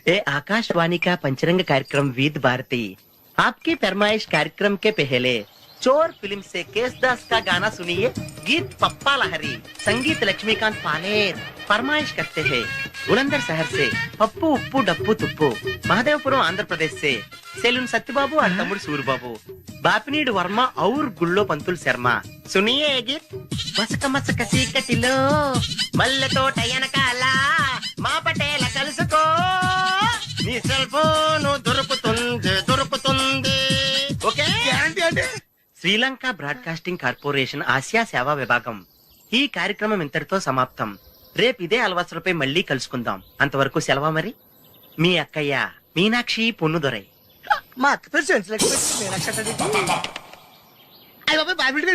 ए आकाशवाणी का पंचरंग कार्यक्रम विद भारती आपकी फरमाइश कार्यक्रम के पहले चोर फिल्म से केसदास का गाना सुनिए। गीत पप्पा लहरी, संगीत लक्ष्मीकांत पालेर। फरमाइश करते हैं बुलंदर शहर से पप्पू उप्पू डप्पू तुप्पू, महादेवपुरम आंध्र प्रदेश से सेलून सत्यबाबू और तमुड़ सूरबाबू, बापनीड वर्मा और गुल्लो पंतुल शर्मा। सुनिए ये गीत। मसक मसक सीकटिलो मल्ल तोट ఎనకాల మా పటేల కలుసుకో నీ సెల్ ఫోన్ దొరుకుతుంది ఓకే గ్యారంటీ అంటే శ్రీలంక బ్రాడ్కాస్టింగ్ కార్పొరేషన్ ఆసియా సేవా విభాగం ఈ కార్యక్రమం ఇంతటితో సమాప్తం. రేపు ఇదే అలవాసులపై మళ్ళీ కలుసుకుందాం. అంతవరకు సెలవా మరి. మీ అక్కయ్య మీనాక్షి పొన్నుదొరై. మా అక్క పేరు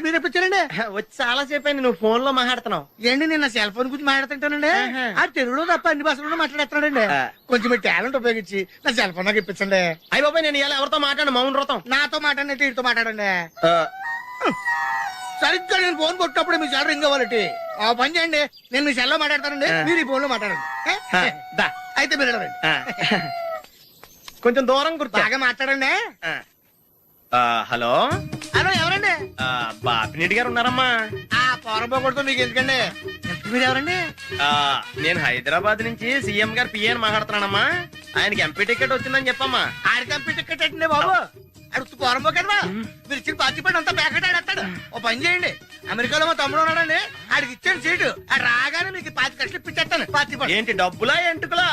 మీరు ఎప్పుడు వచ్చారండి? వచ్చి చాలా సేపు అయింది. నువ్వు ఫోన్ లో మాట్లాడుతున్నావు ఏంటి? నేను నా సెల్ ఫోన్ గురించి మాట్లాడుతుంటానండి. ఆ తెలుగులో తప్ప అన్ని భాషల్లో మాట్లాడేస్తున్నాడండి. కొంచెం మీ టాలెంట్ ఉపయోగించి నా సెల్ ఫోన్ నాకు ఇప్పించండి. అయ్యి బాబాయ్, నేను ఇలా ఎవరితో మాట్లాడు? మౌన వ్రతం. నాతో మాట్లాడినట్టు వీటితో మాట్లాడండి. సరిగ్గా నేను ఫోన్ కొట్టినప్పుడు మీ సెల్ రింగ్ అవ్వాలటి. ఆ పని చేయండి, నేను మీ సెల్ లో మాట్లాడతానండి, మీరు ఈ ఫోన్ లో మాట్లాడండి. అయితే మీరు వెళ్ళండి. కొంచెం దూరం కూర్చో. బాగా మాట్లాడండి. హలో హలో, ఎవరండి? బాపినీటి గారు ఉన్నారమ్మా? ఆ పోరపోకూడదు మీకు ఎందుకండి. మీరు ఎవరండి? నేను హైదరాబాద్ నుంచి సీఎం గారు పిఏని మాట్లాడుతున్నానమ్మా. ఆయనకి ఎంపీ టికెట్ వచ్చిందని చెప్పమ్మా. ఆడికి ఎంపీ టికెట్ ఏంటండి బాబు? అడుగుతూ పోరంపో కదా. మీరు ఇచ్చిన పార్టీపడి అంతా ప్యాకెట్ ఆడేస్తాడు. ఓ పని చేయండి, అమెరికాలో మా తమ్ముడు ఉన్నాడండి, ఆడికి ఇచ్చాను సీటు. ఆడు రాగానే మీకు 5 లక్షలు ఇప్పించేస్తాను. పార్టీపడి ఏంటి డబ్బులా ఎంటుకులా?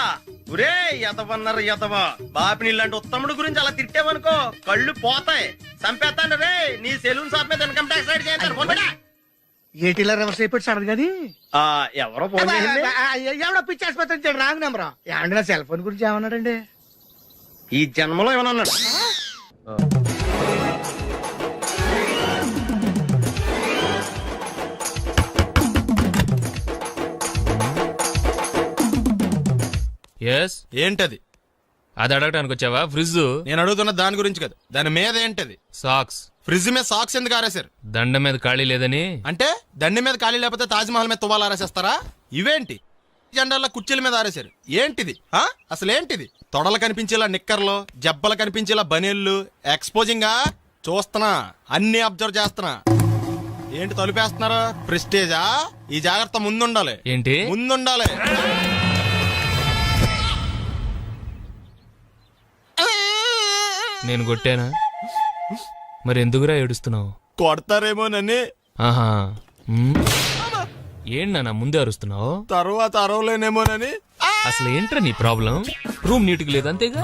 ఒరే ఎదవన్నారు ఎదవా. బాపిని ఇలాంటి ఉత్తముడు గురించి అలా తిట్టావనుకో కళ్ళు పోతాయి. చంపేస్తాను రే. నీ సెలూన్ షాప్ మీద ఇన్కమ్ ట్యాక్స్ రైడ్ చేయండి. ఏటీలో రివర్స్ అయిపోయి సడన్ గాని ఎవరో ఫోన్ చేసింది. ఎవడో పిచ్చి ఆసుపత్రి రాంగ్ నెంబర్. ఏమండి నా సెల్ ఫోన్ గురించి ఏమన్నాడండి? ఈ జన్మలో ఏమన్నా అన్నాడు? ఏంటది? అది అడగడానికి వచ్చావా? ఫ్రిడ్జ్. నేను అడుగుతున్న దాని గురించి కదా, దాని మీద ఏంటది? సాక్స్. ఫ్రిడ్జ్ మీద సాక్స్ ఎందుకు ఆరేశారు? దండ మీద ఖాళీ లేదని. అంటే దండి మీద ఖాళీ లేకపోతే తాజ్మహల్ మీద తువ్వాలు ఆరేసేస్తారా? ఇవేంటి జెండాల కుర్చీల మీద ఆరేశారు? ఏంటిది అసలు ఏంటిది? తొడలు కనిపించేలా నిక్కర్లు, జబ్బలు కనిపించేలా బనీళ్లు, ఎక్స్పోజింగ్ చూస్తున్నా, అన్ని అబ్జర్వ్ చేస్తున్నా. ఏంటి తలుపేస్తున్నారా? ప్రెస్టేజా? ఈ జాగ్రత్త ముందుండాలి. ఏంటి ముందుండాలి? నేను కొట్టానా? మరి ఎందుకురా ఏడుస్తున్నావు? కొడతారేమోనని. ఆహా, ఏంటన్నా ముందే అరుస్తున్నావు? తర్వాత అరవలేనేమోనని. అసలు ఏంట్రా నీ ప్రాబ్లం? రూమ్ నీట్ గా లేదు అంతేగా,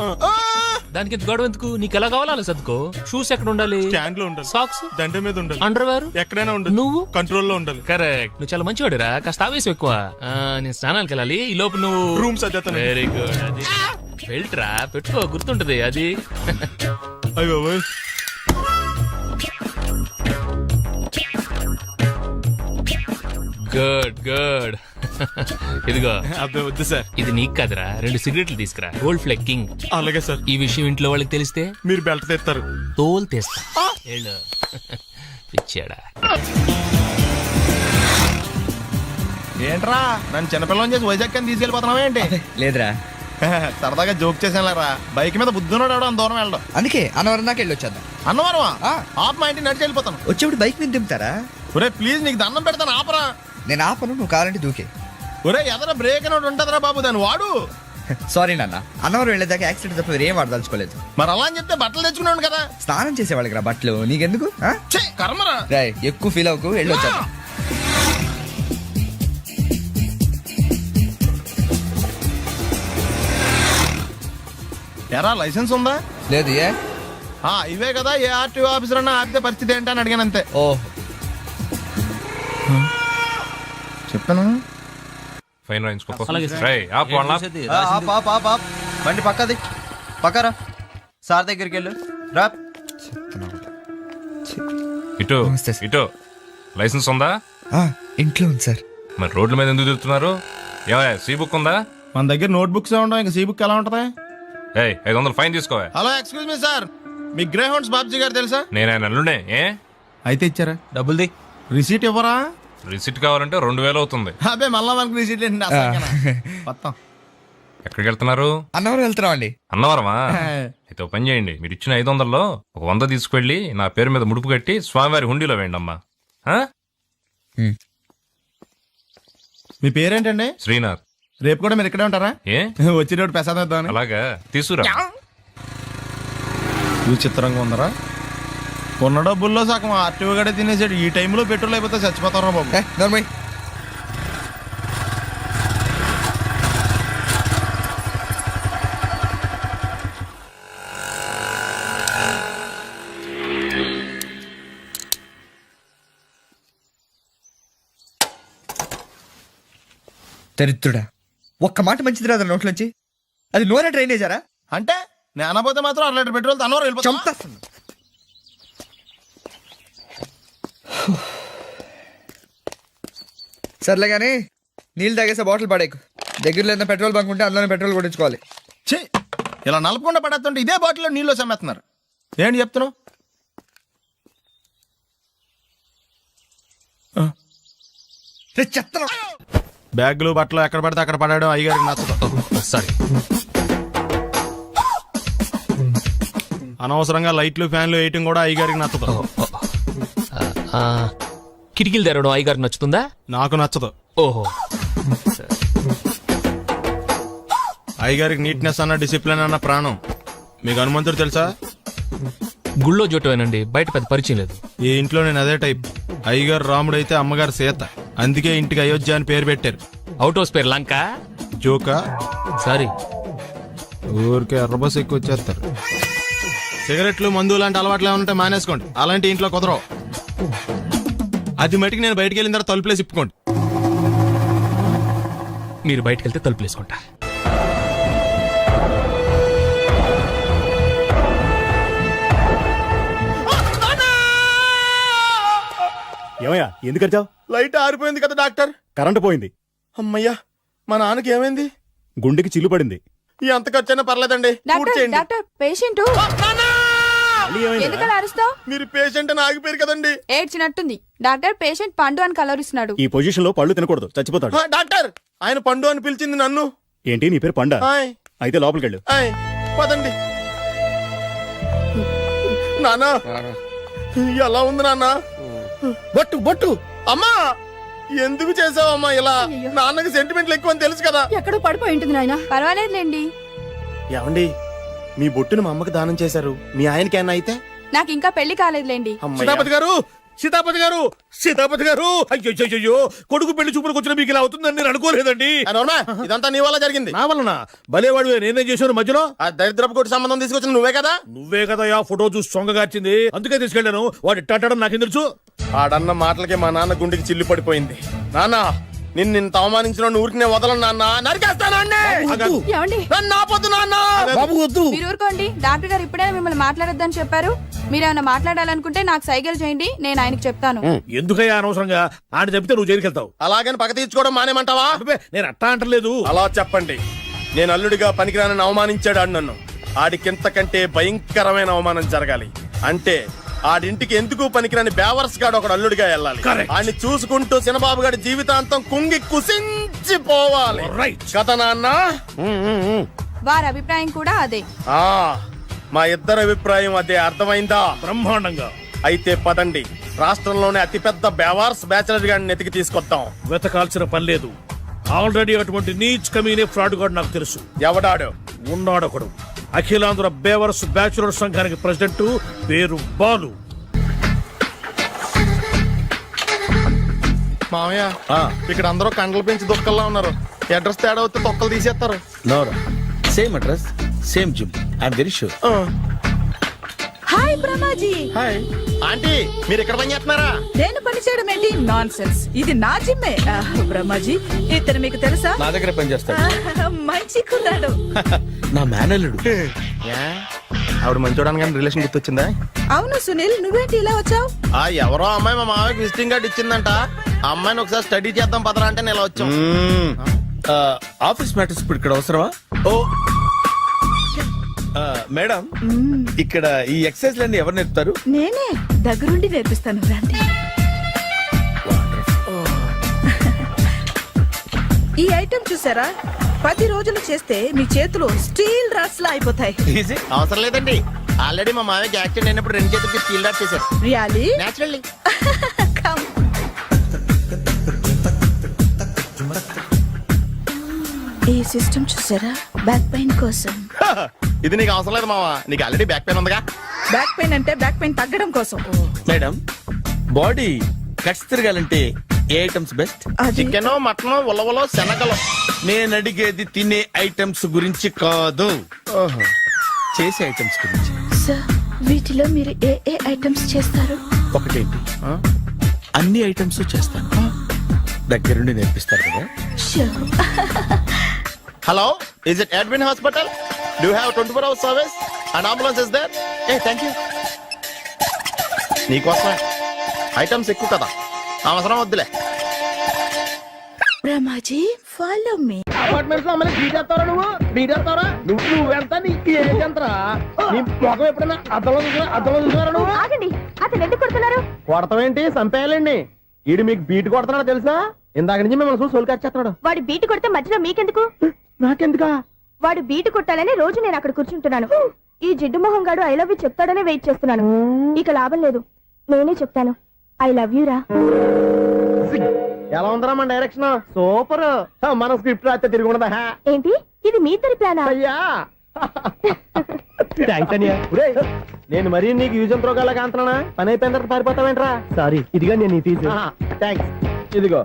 దానికి ఎంత గొడవ ఎందుకు? నీకు ఎలా కావాలో అలా సర్దుకో. షూస్ ఎక్కడ ఉండాలి? స్టాండ్ లో ఉండాలి. సాక్స్ దండ మీద ఉండాలి. అండర్వేర్ ఎక్కడైనా ఉండాలి. నువ్వు కంట్రోల్ లో ఉండాలి. కరెక్ట్. నువ్వు చాలా మంచివాడురా. కాస్త ఆవేశం ఎక్కువ. నేను స్నానాలకు వెళ్ళాలి, ఈ లోపు నువ్వు రూమ్ సర్దేస్తాను. Very good. అది వెళ్ళట్రా, పెట్టుకో, గుర్తుంటది అది. అయ్యో గుడ్ గుడ్. ఇదిగో. అబ్బాయి వద్దు సార్. ఇది నీకు కాదురా, 2 సిగరెట్లు తీసుకురా. Gold ఫ్లెక్ king. అలాగే సార్. ఈ విషయం ఇంట్లో వాళ్ళకి తెలిస్తే మీరు బెల్ట్ తెస్తారు. తోలు తెస్తా. పిచ్చాడా? ఏంట్రా నన్ను చిన్నపిల్లని చేసి వైజాగ్ అని తీసుకెళ్ళిపోతున్నావా ఏంటి? లేదురా, సరదాగా జోక్ చేసానులేరా. బైక్ మీద బుద్ధున్నాడు అంత దూరం వెళ్ళడం. అందుకే అన్నవరం దాకా వెళ్ళి వచ్చేద్దాం. అన్నవరమా? ఆప్ మా ఇంటికి నడిచి వెళ్ళిపోతాను. వచ్చేప్పుడు బైక్ మీద దింపుతారా? ఒరే ప్లీజ్, నీకు దండం పెడతాను, ఆపరా. నేను ఆపను, నువ్వు కావాలంటే దూకే. ఒరే ఎదర బ్రేక్ అని ఉంటదిరా బాబు, దాన్ని వాడు. సారీ నాన్న, అన్నవరం వెళ్ళేదాకా యాక్సిడెంట్ తప్ప వేరేం వాడదలుచుకోలేదు. మరి అలా అని చెప్తే బట్టలు తెచ్చుకున్నాను కదా. స్నానం చేసేవాళ్ళకి రా బట్టలు, నీకెందుకు? కర్మరా. రాయ్, ఎక్కువ ఫీల్ అవ్వకు, వెళ్ళి వచ్చేద్దాం. ఎరా లైసెన్స్ ఉందా? లేదు. ఏ ఇవే కదా, ఏ ఆర్టీఓ ఆఫీసర్ అన్నా ఆపితే పరిస్థితి ఏంటని అడిగాను అంతే. ఓ చెప్తాను. ఫైన్ బండి పక్కది పక్కరా. సార్ దగ్గరికి వెళ్ళు రా. ఇటు ఇటు. లైసెన్స్ ఉందా? ఇంట్లో ఉంది సార్. మరి రోడ్ల మీద ఎందుకు తిరుగుతున్నారు? ఏమయ్య, సీ బుక్ ఉందా? మన దగ్గర నోట్ బుక్స్ ఉండవు, ఇంకా సీ బుక్ ఎలా ఉంటది? 500 ఫైన్ తీసుకోవా. హలో, ఎక్స్క్యూజ్ మీ సార్, మీ గ్రే హౌండ్స్ బాబ్జీ గారు తెలుసా? నేను ఆయన అల్లుడే. అయితే ఇచ్చారా? డబ్బుల్ది. రిసీట్ ఇవ్వరా? రిసిట్ కావాలంటే 2000 అవుతుంది. అబ్బే మళ్ళా మనకు రిసీట్ మొత్తం ఎక్కడికి వెళ్తున్నారు? అన్నవరం వెళ్తున్నాం అండి. అన్నవరమా? అయితే ఒక పని చేయండి, మీరు ఇచ్చిన 500లో ఒక 100 తీసుకెళ్లి నా పేరు మీద ముడుపు కట్టి స్వామివారి హుండీలో వేయండి అమ్మా. ఆ? మీ పేరేంటండి? శ్రీనాథ్. రేపు కూడా మీరు ఇక్కడే ఉంటారా? ఏ వచ్చినప్పుడు ప్రసాదం ఇద్దామని. అలాగా, తీసుకురా. విచిత్రంగా ఉందరా, కొన్న డబ్బుల్లో సగం ఆర్టీఓ గడే తినేసాడు. ఈ టైంలో పెట్రోల్ అయిపోతే చచ్చిపోతారా బాబు. నర్మయ్ దరిద్రుడా, ఒక్క మాట మంచిది రాదా నోట్లోంచి? అది నూనె డ్రైనేజారా? అంటే నేను అనబోతే మాత్రం 1 లీటర్ పెట్రోల్ తనవరం వెళ్ళిపోతాం. చంపేస్తుంది. సర్లే కానీ నీళ్ళు తాగేసే బాటిల్ పడేకు. దగ్గరలో ఏదైనా పెట్రోల్ బంక్ ఉంటే అందులోనే పెట్రోల్ కొట్టించుకోవాలి. ఛీ, ఇలా నలపకుండా పడేస్తుంటే ఇదే బాటిల్లో నీళ్ళు సమ్మేస్తున్నారు. ఏంటి చెప్తున్నావు? చెత్త బ్యాగులు బట్టలు ఎక్కడ పడితే అక్కడ పడడం అయ్యగారికి నచ్చదు. సారీ. అనవసరంగా లైట్లు ఫ్యాన్లు వేయటం కూడా అయ్యగారికి నచ్చదు. కిటికీలు తెరవడం అయ్యగారికి నచ్చుతుందా? నాకు నచ్చదు. ఓహో. అయ్యగారికి నీట్నెస్ అన్న డిసిప్లిన్ అన్న ప్రాణం. మీకు హనుమంతుడు తెలుసా? గుళ్ళో జోటమేనండి, బయట పెద్ద పరిచయం లేదు. ఈ ఇంట్లో నేను అదే టైప్. అయ్యగారు రాముడు అయితే అమ్మగారు సీత. అందుకే ఇంటికి అయోధ్య అని పేరు పెట్టారు. అవుట్ హౌస్ పేరు లంక. జోకా? సారీ. ఊరికే ఎర్రబస్ ఎక్కువ వచ్చేస్తారు. సిగరెట్లు మందు లాంటి అలవాట్లు ఏమంటే మానేసుకోండి. అలాంటి ఇంట్లో కుదరవు. అది మటుకు నేను బయటికి వెళ్ళిన తర్వాత తలుపులేసి ఇప్పుకోండి. మీరు బయటకు వెళ్తే తలుపులు వేసుకుంటా. ఏమయ్యా ఎందుకు వచ్చావు? లైట్ ఆరిపోయింది కదా డాక్టర్. కరెంటు పోయింది. అమ్మయ్యా, మా నాన్నకి ఏమైంది? గుండెకి చిల్లు పడింది. ఎంత ఖర్చైనా పర్లేదండి, పూర్తి చేయండి. డాక్టర్ పేషెంట్ ఎందుకలా అరుస్తావు? మీరు పేషెంట్ అని ఆగిపోయారు కదండి. ఏడ్చినట్టుంది. డాక్టర్ పేషెంట్ పండు అని కలరిస్తున్నాడు. ఈ పొజిషన్ లో పళ్ళు తినకూడదు, చచ్చిపోతాడు. డాక్టర్, ఆయన పండు అని పిలిచింది నన్ను. ఏంటి నీ పేరు పండా? ఆయ్, అయితే లోపలికి వెళ్ళు. ఆయ్, పదండి. నాన్నా, ఎలా ఉంది నాన్న? బొట్టు బొట్టు. అమ్మా, ఎందుకు చేసావమ్మా ఇలా? నాన్నకి సెంటిమెంట్లు ఎక్కువ అని తెలుసు కదా. ఎక్కడో పడిపోయి ఉంటుంది నాయన. పర్వాలేదులేండి. ఏమండి, మీ బొట్టును మా అమ్మకి దానం చేశారు. మీ ఆయనకేనా అయితే? నాకు ఇంకా పెళ్లి కాలేదులేండి. సీతాపతి గారు, సీతాపతి గారు, సీతాపతి గారు, అయ్యో కొడుకు పెళ్లి చూపులకు వచ్చిన మీకు ఇలా అవుతుందని నేను అనుకోలేదండి. ఇదంతా నీ వల్ల జరిగింది. నా వలన? భలేవాడు, నేనేం చేశాను మధ్యలో? ఆ దరిద్రపు కొట్టి సంబంధం తీసుకొచ్చిన నువ్వే కదా. నువ్వే కదా ఆ ఫోటో చూసి సొంగగార్చింది. అందుకే తీసుకెళ్ళాను. వాడు ఇట్టాడడం నాకేం తెలుసు? ఆడన్న మాటలకి మా నాన్న గుండెకి చిల్లు పడిపోయింది. నాన్న, నిన్ను అవమానించిన ఊరికి నేను వదలను నాన్న. నరికేస్తాను. ఏమండి? నన్ను ఆపొద్దు నాన్న. బాబు వద్దు. మీరు ఊరుకోండి. డాక్టర్ గారు ఇప్పుడే మిమ్మల్ని మాట్లాడొద్దని చెప్పారు. మీరేమైనా మాట్లాడాలనుకుంటే నాకు సైగలు చేయండి, నేను ఆయనకి చెప్తాను. ఎందుకయ్యా అనవసరంగా? ఆయన చెప్తే నువ్వు జైలుకి వెళ్తావు. అలాగని పక్క తీర్చుకోవడం మానేమంటావా? అబ్బే, నేను అట్టా అంటలేదు. అలా చెప్పండి. నేను అల్లుడిగా పనికిరానని అవమానించాడు ఆడు నన్ను. ఆడికింతకంటే భయంకరమైన అవమానం జరగాలి. అంటే ఆడింటికి ఎందుకు పనికిరాని బేవర్స్ గాడు ఒకడు అల్లుడిగా వెళ్ళాలి. ఆడిని చూసుకుంటూ చిన్నబాబు గారి జీవితాంతం కుంగి కుసించిపోవాలి. కదా నాన్న? వారి అభిప్రాయం కూడా అదే. ఆ, మా ఇద్దరి అభిప్రాయం అదే. అర్థమైందా? బ్రహ్మాండంగా. అయితే పదండి, రాష్ట్రంలోనే అతిపెద్ద బేవార్స్ బ్యాచిలర్ గాడిని ఎతికి తీసుకొద్దాం. వెతకాల్సిన పని లేదు. ఆల్రెడీ అటువంటి నీచ్ కమీనే ఫ్రాడ్ గాడు నాకు తెలుసు. ఎవడాడు? ఉన్నాడొకడు. అఖిలాంధ్ర బేవర్స్ బ్యాచులర్ సంఘానికి ప్రెసిడెంట్, పేరు బాలు. మామయ్య, ఇక్కడ అందరూ కండలు పెంచి దుక్కల్లా ఉన్నారు. అడ్రస్ తేడా వస్తే తొక్కలు తీసేస్తారు. Same address, same gym. I'm very sure. Hi Brahmaji. Hi aunty, మీరు ఇక్కడ పని చేస్తున్నారా? నేను పని చేయడం ఏంటి? Non sense. ఇది నా జిమ్మే. బ్రహ్మాజీ, ఇతను మీకు తెలుసా? నా దగ్గర పని చేస్తాడు. మంచి కుర్రాడు. నా మేనల్లుడు. ఆవిడ మంచోడానికి కానీ రిలేషన్ గుర్తొచ్చిందా? అవును సునీల్, నువ్వేంటి ఇలా వచ్చావు? ఎవరో అమ్మాయి మా మామయ్యకి విజిటింగ్ కార్డు ఇచ్చిందంట. ఆ అమ్మాయిని ఒకసారి స్టడీ చేద్దాం పదరా అంటే నేను ఇలా వచ్చాం. ఆఫీస్ మ్యాటర్స్ ఇప్పుడు ఇక్కడ అవసరమా? ఓ మేడం, ఇక్కడ ఈ ఎక్సర్సైజ్ లన్నీ ఎవరు నేర్పుతారు? నేనే దగ్గరుండి నేర్పిస్తాను, రండి. ఈ ఐటమ్ చూసారా? 10 రోజులు చేస్తే మీ చేతులు స్టీల్ రాట్స్ లా అయిపోతాయి. అవసరం లేదండి, ఆల్రెడీ మా మామయ్యకి యాక్సిడెంట్ అయినప్పుడు 2 చేతులకి స్టీల్ డాట్ చేశారు. Really naturally. కమ్. ఈ సిస్టమ్ చూసారా, బ్యాక్ పెయిన్ కోసం. ఇది నీకు అవసరం లేదు మావా, నీకు ఆల్రెడీ బ్యాక్ పెయిన్ ఉందిగా. బ్యాక్ పెయిన్ అంటే బ్యాక్ పెయిన్ తగ్గడం కోసం. మేడం, బాడీ కట్స్ తిరగాలంటే ఏ ఐటమ్స్ బెస్ట్? అది చికెన్, మటన్, ఉలవలో, శనగలు. నేను అడిగేది తినే ఐటమ్స్ గురించి కాదు, చేసే ఐటమ్స్ గురించి. సార్, వీటిలో మీరు ఏ ఏ ఐటమ్స్ చేస్తారు? ఒకటేంటి, అన్ని ఐటమ్స్ చేస్తాను. దగ్గరుండి నేర్పిస్తారు కదా. Sure. Hello, is it admin hospital? Do have 24 hours service and ambulance is there? ఏ థ్యాంక్ యూ. నీకోసమే ఐటమ్స్ ఎక్కువ కదా, అవసరం వద్దులే. Brahmaji, follow me. అపార్ట్మెంట్స్ లో అమ్మని బీటేస్తావరా నువ్వెంత నీకు ఏంటంతరా? నీ మొఖం ఎప్పుడైనా అద్దంలో చూసారా నువ్వు? ఆగండి, అతను ఎందుకు కొడుతున్నారు? కొడతావేంటి, చంపేయాలండి. ఈడు మీకు బీట్ కొడుతున్నాడు తెలుసా? ఇందాక నుంచి మిమ్మల్ని చూసి సోల్కొచ్చేస్తున్నాడు. వాడు బీటు కొడితే మధ్యలో మీకెందుకు? నాకెందుకా? వాడు బీటు కొట్టాలని రోజు నేను అక్కడ కూర్చుంటున్నాను. ఈ జిడ్డు మొహం గాడు ఐ లవ్ యూ చెప్తాడనే వెయిట్ చేస్తున్నాను. ఇక లాభం లేదు, నేనే చెప్తాను. ఐ లవ్ యూ రా. ఎలా ఉందరా మన డైరెక్షన్? సూపర్. మన స్క్రిప్ట్ రాస్తే తిరిగి ఉండదా? ఏంటి, ఇది మీ ఇద్దరి ప్లానా? అయ్యా థ్యాంక్స్ అనియా. నేను మరీ నీకు యూజ్ అంత రోగాలకు అంటున్నా. పని అయిపోయిన తర్వాత పారిపోతావేంట్రా? సారీ, ఇదిగా నేను ఈ ఫీజు. థ్యాంక్స్. ఇదిగో,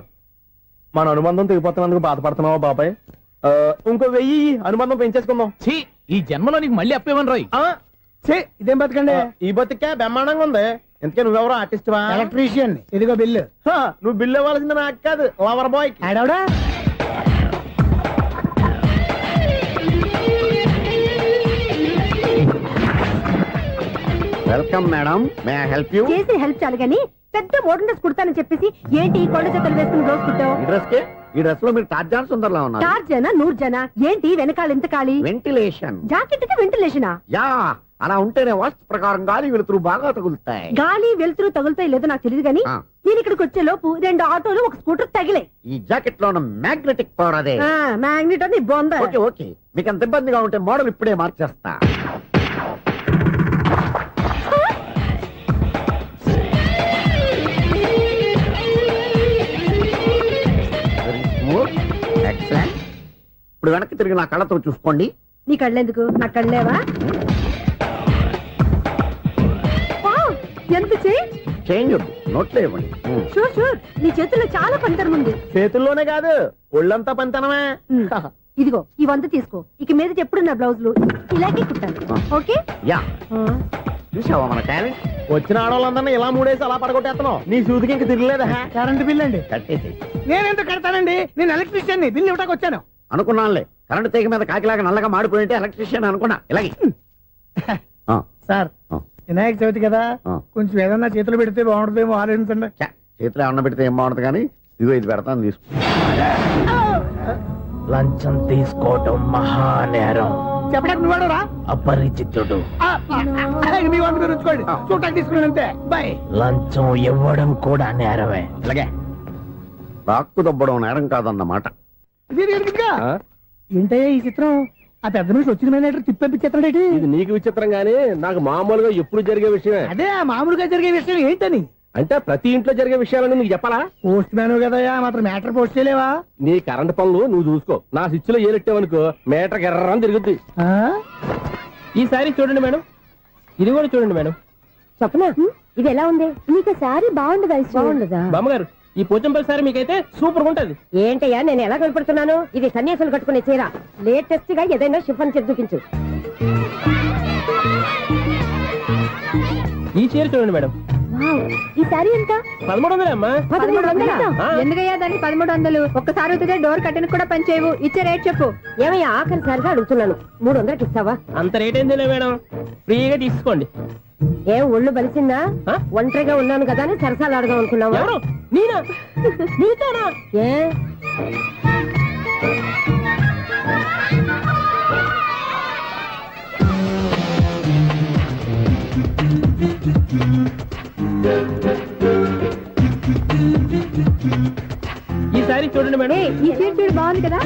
మన అనుబంధం తెగిపోతున్నందుకు బాధపడుతున్నావా బాబాయ్? ఇంకో 1000 అనుబంధం పెంచేసుకుందాం. ఈ జన్మలో నీకు మళ్ళీ అప్పేమని రాయి. ఇదేం బతకండి? ఈ బతికే బ్రహ్మాండంగా ఉంది. ఎందుకే నువ్వెవరో ఆర్టిస్ట్ వా? ఎలక్ట్రీషియన్. ఇదిగో బిల్లు. నువ్వు బిల్లు ఇవ్వాల్సింది నాకు కాదు, లవర్ బాయ్. ఆడవడా? Welcome madam, may I help you? చేసి హెల్ప్ చాలు గాని పెద్ద మోడల్ డ్రెస్ కుడతానని చెప్పేసి ఏంటి కొండ జతలు వేసుకుని రోజు కుట్టావు? ఈ డ్రెస్ కే, ఈ డ్రెస్ లో మీరు టార్జాన్ సుందర్లా ఉన్నారు. 4 జన 100 జన ఏంటి వెనకాల ఎంత ఖాళీ? వెంటిలేషన్. జాకెట్ కి వెంటిలేషనా? యా, అలా ఉంటేనే వాస్తు ప్రకారం గాలి వెలుతురు బాగా తగులుతాయి. గాలి వెలుతురు తగులుతాయి లేదో నాకు తెలియదు గానీ నేను ఇక్కడికి వచ్చే లోపు 2 ఆటోలు, 1 స్కూటర్ తగిలే. ఈ జాకెట్ లో ఉన్న మ్యాగ్నెటిక్ పవర్ అదే. మ్యాగ్నెట్ అని బొంద. ఓకే ఓకే, మీకు అంత ఇబ్బందిగా ఉంటే మోడల్ ఇప్పుడే మార్చేస్తా. ఎక్సలెంట్. ఇప్పుడు వెనక్కి తిరిగి నా కళ్ళతో చూసుకోండి. నీ కళ్ళెందుకు, నా కళ్ళేవా? ఎంత చేంజ్? చేంజ్ నోట్లో ఇవ్వండి. షూర్ షూర్, నీ చేతుల్లో చాలా పంతరం ఉంది. చేతుల్లోనే కాదు, ఒళ్ళంతా పంతనమే. ఇదిగో ఈ 100 తీసుకో. ఇక మీద ఎప్పుడు నా బ్లౌజులు ఇలాగే కుట్టాను. ఓకే? యా, చూసావా మన టాలెంట్? వచ్చిన ఆడవాళ్ళందరినీ ఇలా మూడేసి అలా పడగొట్టేస్తున్నావు. నీ సూదికి ఇంక తిరగలేదా? కరెంట్ బిల్ అండి. కట్టేసి. నేనెందుకు కడతానండి, నేను ఎలక్ట్రీషియన్. బిల్ ఇవ్వడానికి వచ్చాను. అనుకున్నానులే, కరెంట్ తీగ మీద కాకిలాగా నల్లగా మాడిపోయింటే ఎలక్ట్రీషియన్ అనుకున్నా. ఇలాగే సార్, వినాయక చవితి కదా, కొంచెం ఏదన్నా చేతులు పెడితే బాగుంటుందేమో ఆలోచించండి. చేతులు ఏమన్నా పెడితే ఏం బాగుంటుంది కానీ ఇదిగో ఇది పెడతాను, తీసుకో. లంచం తీసుకోవటం మహానేరం. చెప్పడానికి నువ్వాడరా? అపరిచితుడు. మీ వంట మీరు ఉంచుకోండి, చూడటానికి తీసుకుని అంతే. బాయ్. లంచం ఇవ్వడం కూడా నేరమే. ఇలాగే రాక్కు దబ్బడం నేరం కాదన్నమాట. ఏంటయ్యా ఈ చిత్రం? ఆ పెద్ద నుంచి వచ్చిన మేనేటర్ తిప్పించేస్తాడేటి? ఇది నీకు విచిత్రం గానీ నాకు మామూలుగా ఎప్పుడు జరిగే విషయమే. అదే మామూలుగా జరిగే విషయం ఏంటని? అంటే ప్రతి ఇంట్లో జరిగే విషయాలని నీకు చెప్పాలా? పోస్ట్ మ్యాన్ కదయ్యా, మాత్రం మ్యాటర్ పోస్ట్ చేయలేవా? నీ కరెంట్ పనులు నువ్వు చూసుకో. నా స్విచ్ లో ఏలెట్టావనుకో మేటర్ ఎర్రని తిరుగుద్ది. ఈసారి చూడండి మేడం, ఇది కూడా చూడండి మేడం. చెప్పనా, ఇది ఎలా ఉంది? నీకు సారీ బాగుండదా? బాగుండదా బామ్మగారు? ఈ పోచంపల్లి సారీ మీకైతే సూపర్ ఉంటది. ఏంటయ్యా నేను ఎలా కనపడుతున్నాను? ఇది సన్యాసులు కట్టుకునే చీర. లేటెస్ట్ గా ఏదైనా షిఫాన్ చేసి చూపించు. ఈ చీర చూడండి మేడం. ఈ సారీ ఎంత? 1300 అమ్మా. 1300? ఎందుకయ్యా దానికి 1300? ఒక్కసారి అవుతుందే డోర్ కట్టెన్ కూడా పనిచేయవు. ఇచ్చే రేట్ చెప్పు. ఏమయ్యా ఆఖరిసారిగా అడుగుతున్నాను, 300కి ఇస్తావా? అంత రేట్ ఏంది మేడం, ఫ్రీగా తీసుకోండి. ఏం ఒళ్ళు బలిసిందా? ఒంటరిగా ఉన్నాను కదా అని సరసాలు అడదాం అనుకున్నావా? ఎవరు? నేనా? నీతోనా? ఏ ఈ సారీ చూడండి మేడం. ఈ చీర చూడు బాగుంది కదా.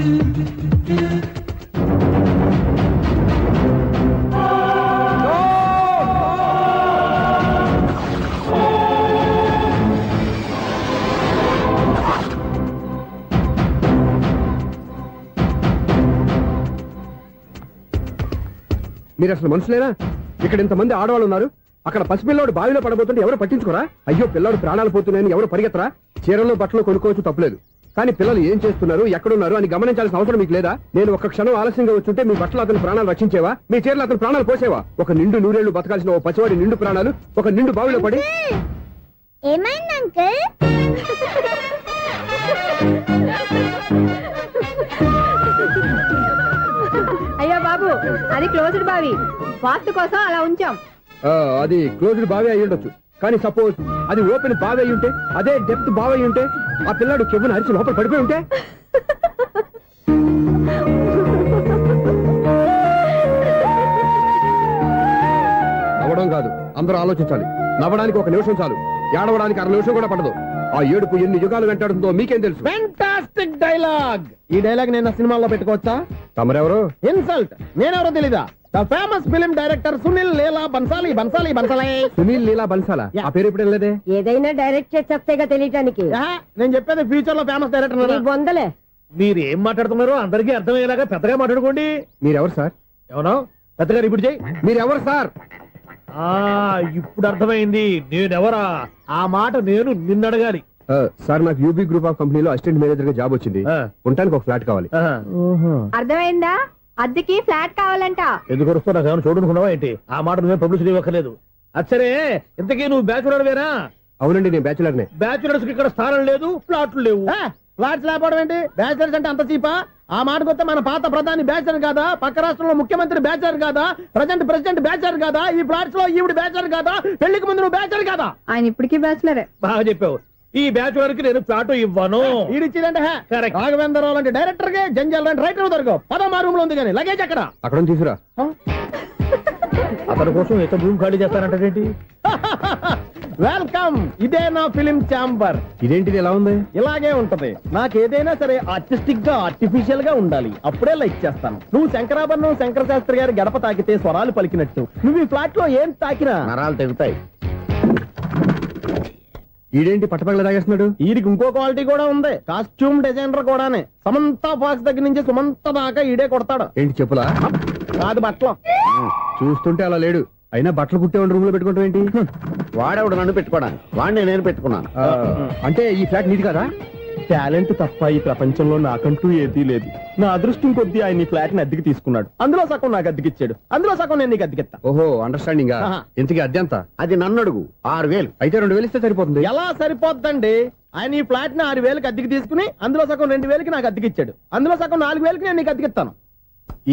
మీరు అసలు మనుషులేనా? ఇక్కడ ఇంతమంది ఆడవాళ్ళు ఉన్నారు, అక్కడ పసిపిల్లాడు బావిలో పడబోతుంటే ఎవరు పట్టించుకోరా? అయ్యో పిల్లాడు ప్రాణాలు పోతున్నాయని ఎవరు పరిగెత్తరా? చీరలు బట్టలు కొనుక్కోవచ్చు తప్పులేదు, కానీ పిల్లలు ఏం చేస్తున్నారు ఎక్కడున్నారు అని గమనించాల్సిన అవసరం మీకు లేదా? నేను ఒక్క క్షణం ఆలస్యంగా వచ్చుంటే మీ బట్టలు అతని ప్రాణాలు రక్షించేవా? మీ చీరలు అతని ప్రాణాలు పోసేవా? ఒక నిండు నూరేళ్లు బతకాల్సిన ఓ పసివాడి నిండు ప్రాణాలు ఒక నిండు బావిలో పడి. ఏమైంది అంకుల్? అయ్యో బాబు, అది క్లోజ్డ్ బావి, వాస్తు కోసం అలా ఉంచాం. అది క్లోజ్డ్ బావి అయి ఉండొచ్చు, కానీ సపోజ్ అది ఓపెన్ బావి అయి ఉంటే, అదే డెప్త్ బావి అయి ఉంటే, ఆ పిల్లాడు చెవును అరిచి లోపల పడిపోయి ఉంటే? నవ్వడం కాదు, అందరూ ఆలోచించాలి. నవ్వడానికి ఒక నిమిషం చాలు, ఏడవడానికి అర నిమిషం కూడా పడదు. ఆ ఏడుపు ఎన్ని యుగాలు వెంటాడుతుందో మీకేం తెలుసు? Fantastic dialogue. ఈ డైలాగ్ నేను సినిమాలో పెట్టుకోవచ్చా? తమరెవరు? ఇన్సల్ట్. నేనెవరో తెలీదా? The famous film director Sunil Leela Bhansali. Sunil Leela బన్సాలా? ఆ పేరు ఇప్పుడు లేదే. ఏదైనా డైరెక్ట్ చేసి చెప్తేగా తెలియటానికి. నేను చెప్పేది ఫ్యూచర్ లో ఫేమస్ డైరెక్టర్. బొందలే. మీరు ఏం మాట్లాడుతున్నారో అందరికీ అర్థమయ్యేలాగా పెద్దగా మాట్లాడుకోండి. మీరెవరు సార్? ఎవరో పెద్దగా రిపీట్ చేయి. మీరెవరు సార్? ఇప్పుడు అర్థమైంది నేనెవరా. ఆ మాట నేను నిన్నడగాలి. సార్, నాకు యూబీ గ్రూప్ ఆఫ్ కంపెనీలో అసిస్టెంట్ మేనేజర్ గా జాబ్ వచ్చింది. ఉండటానికి ఒక ఫ్లాట్ కావాలి. అర్థమైందా? అద్దెకి ఫ్లాట్ కావాలంట. ఎందుకు వస్తా నాకు చూడనుకున్నావా ఏంటి? ఆ మాట నువ్వే పబ్లిసిటీ ఇవ్వక్కర్లేదు. అచ్చరే, ఇంతకీ నువ్వు బ్యాచులర్ వేరా? అవునండి, నేను బ్యాచులర్ నే. బ్యాచులర్స్ కి ఇక్కడ స్థానం లేదు, ఫ్లాట్లు లేవు. ఫ్లాట్స్ లేకపోవడం ఏంటి? బ్యాచులర్స్ అంటే అంత చీపా? ఆ మాటకొస్తే మన పాత ప్రధాని బ్యాచర్ కాదా? పక్క రాష్ట్రంలో ముఖ్యమంత్రి బ్యాచర్ కాదా? ప్రెసిడెంట్ బ్యాచర్ కాదా? ఈ ఫ్లాట్స్ లో ఈవిడ బ్యాచర్ కాదా? పెళ్లికి ముందు నువ్వు బ్యాచర్ కాదా? ఆయన ఇప్పటికీ బ్యాచులరే. బాగా చెప్పావు. ఈ బ్యాచులర్ కి నేను ఫ్లాట్ ఇవ్వను. ఈడిచ్చిందంటే రాఘవేంద్రరావు లాంటి డైరెక్టర్ కి జంజల్ లాంటి రైటర్ దొరకవు. పదమా రూమ్ లో ఉంది కానీ లగేజ్ అక్కడ. అక్కడ తీసుకురా. అతని కోసం ఎంత భూమి ఖాళీ చేస్తానంటే వెల్కమ్. ఇదే నా ఫిలిం ఛాంబర్. ఇదేంటిది ఎలా ఉంది? ఇలాగే ఉంటది. నాకేదైనా సరే ఆర్టిస్టిక్ గా ఆర్టిఫిషియల్ గా ఉండాలి, అప్పుడే లైక్ చేస్తాను. నువ్వు శంకరాభరణం శంకర శాస్త్రి గారి గడప తాకితే స్వరాలు పలికినట్టు నువ్వు ఈ ఫ్లాట్ లో ఏం తాకినా నరాలు తెగుతాయి. ఈడేంటి పట్టపగల తాగేస్తున్నాడు? వీడికి ఇంకో క్వాలిటీ కూడా ఉంది. కాస్ట్యూమ్ డిజైనర్ కూడానే. సమంత ఫాక్స్ దగ్గర నుంచి సుమంత దాకా ఈడే కొడతాడు. ఏంటి చెప్పులా? కాదు, బట్టలు. చూస్తుంటే అలా లేడు. అయినా బట్టలు కుట్టేవాడి రూమ్ లో పెట్టుకుంటాం ఏంటి? వాడేవాడు నన్ను పెట్టుకోవడానికి, వాడిని నేను పెట్టుకున్నాను. అంటే ఈ ఫ్లాట్ నీది కదా? టాలెంట్ తప్ప ఈ ప్రపంచంలో నాకంటూ ఏదీ లేదు. నా అదృష్టం కొద్దీ ఆయన ఈ ఫ్లాట్ ని అద్దెకి తీసుకున్నాడు. అందులో సగం నాకు అద్దెకిచ్చాడు, అందులో సగం నేను నీకు అద్దెకిస్తా. ఓహో, అండర్స్టాండింగ్. ఇంతకీ అద్దె ఎంత? అది నన్ను అడుగు. 6,000. అయితే 2,000 ఇస్తే సరిపోతుంది. ఎలా సరిపోద్దండి? ఆయన ఈ ఫ్లాట్ ని 6,000కి అద్దెకి తీసుకుని అందులో సగం 2,000కి నాకు అద్దెకిచ్చాడు, అందులో సగం 4,000కి నేను నీకు అద్దెకిస్తాను.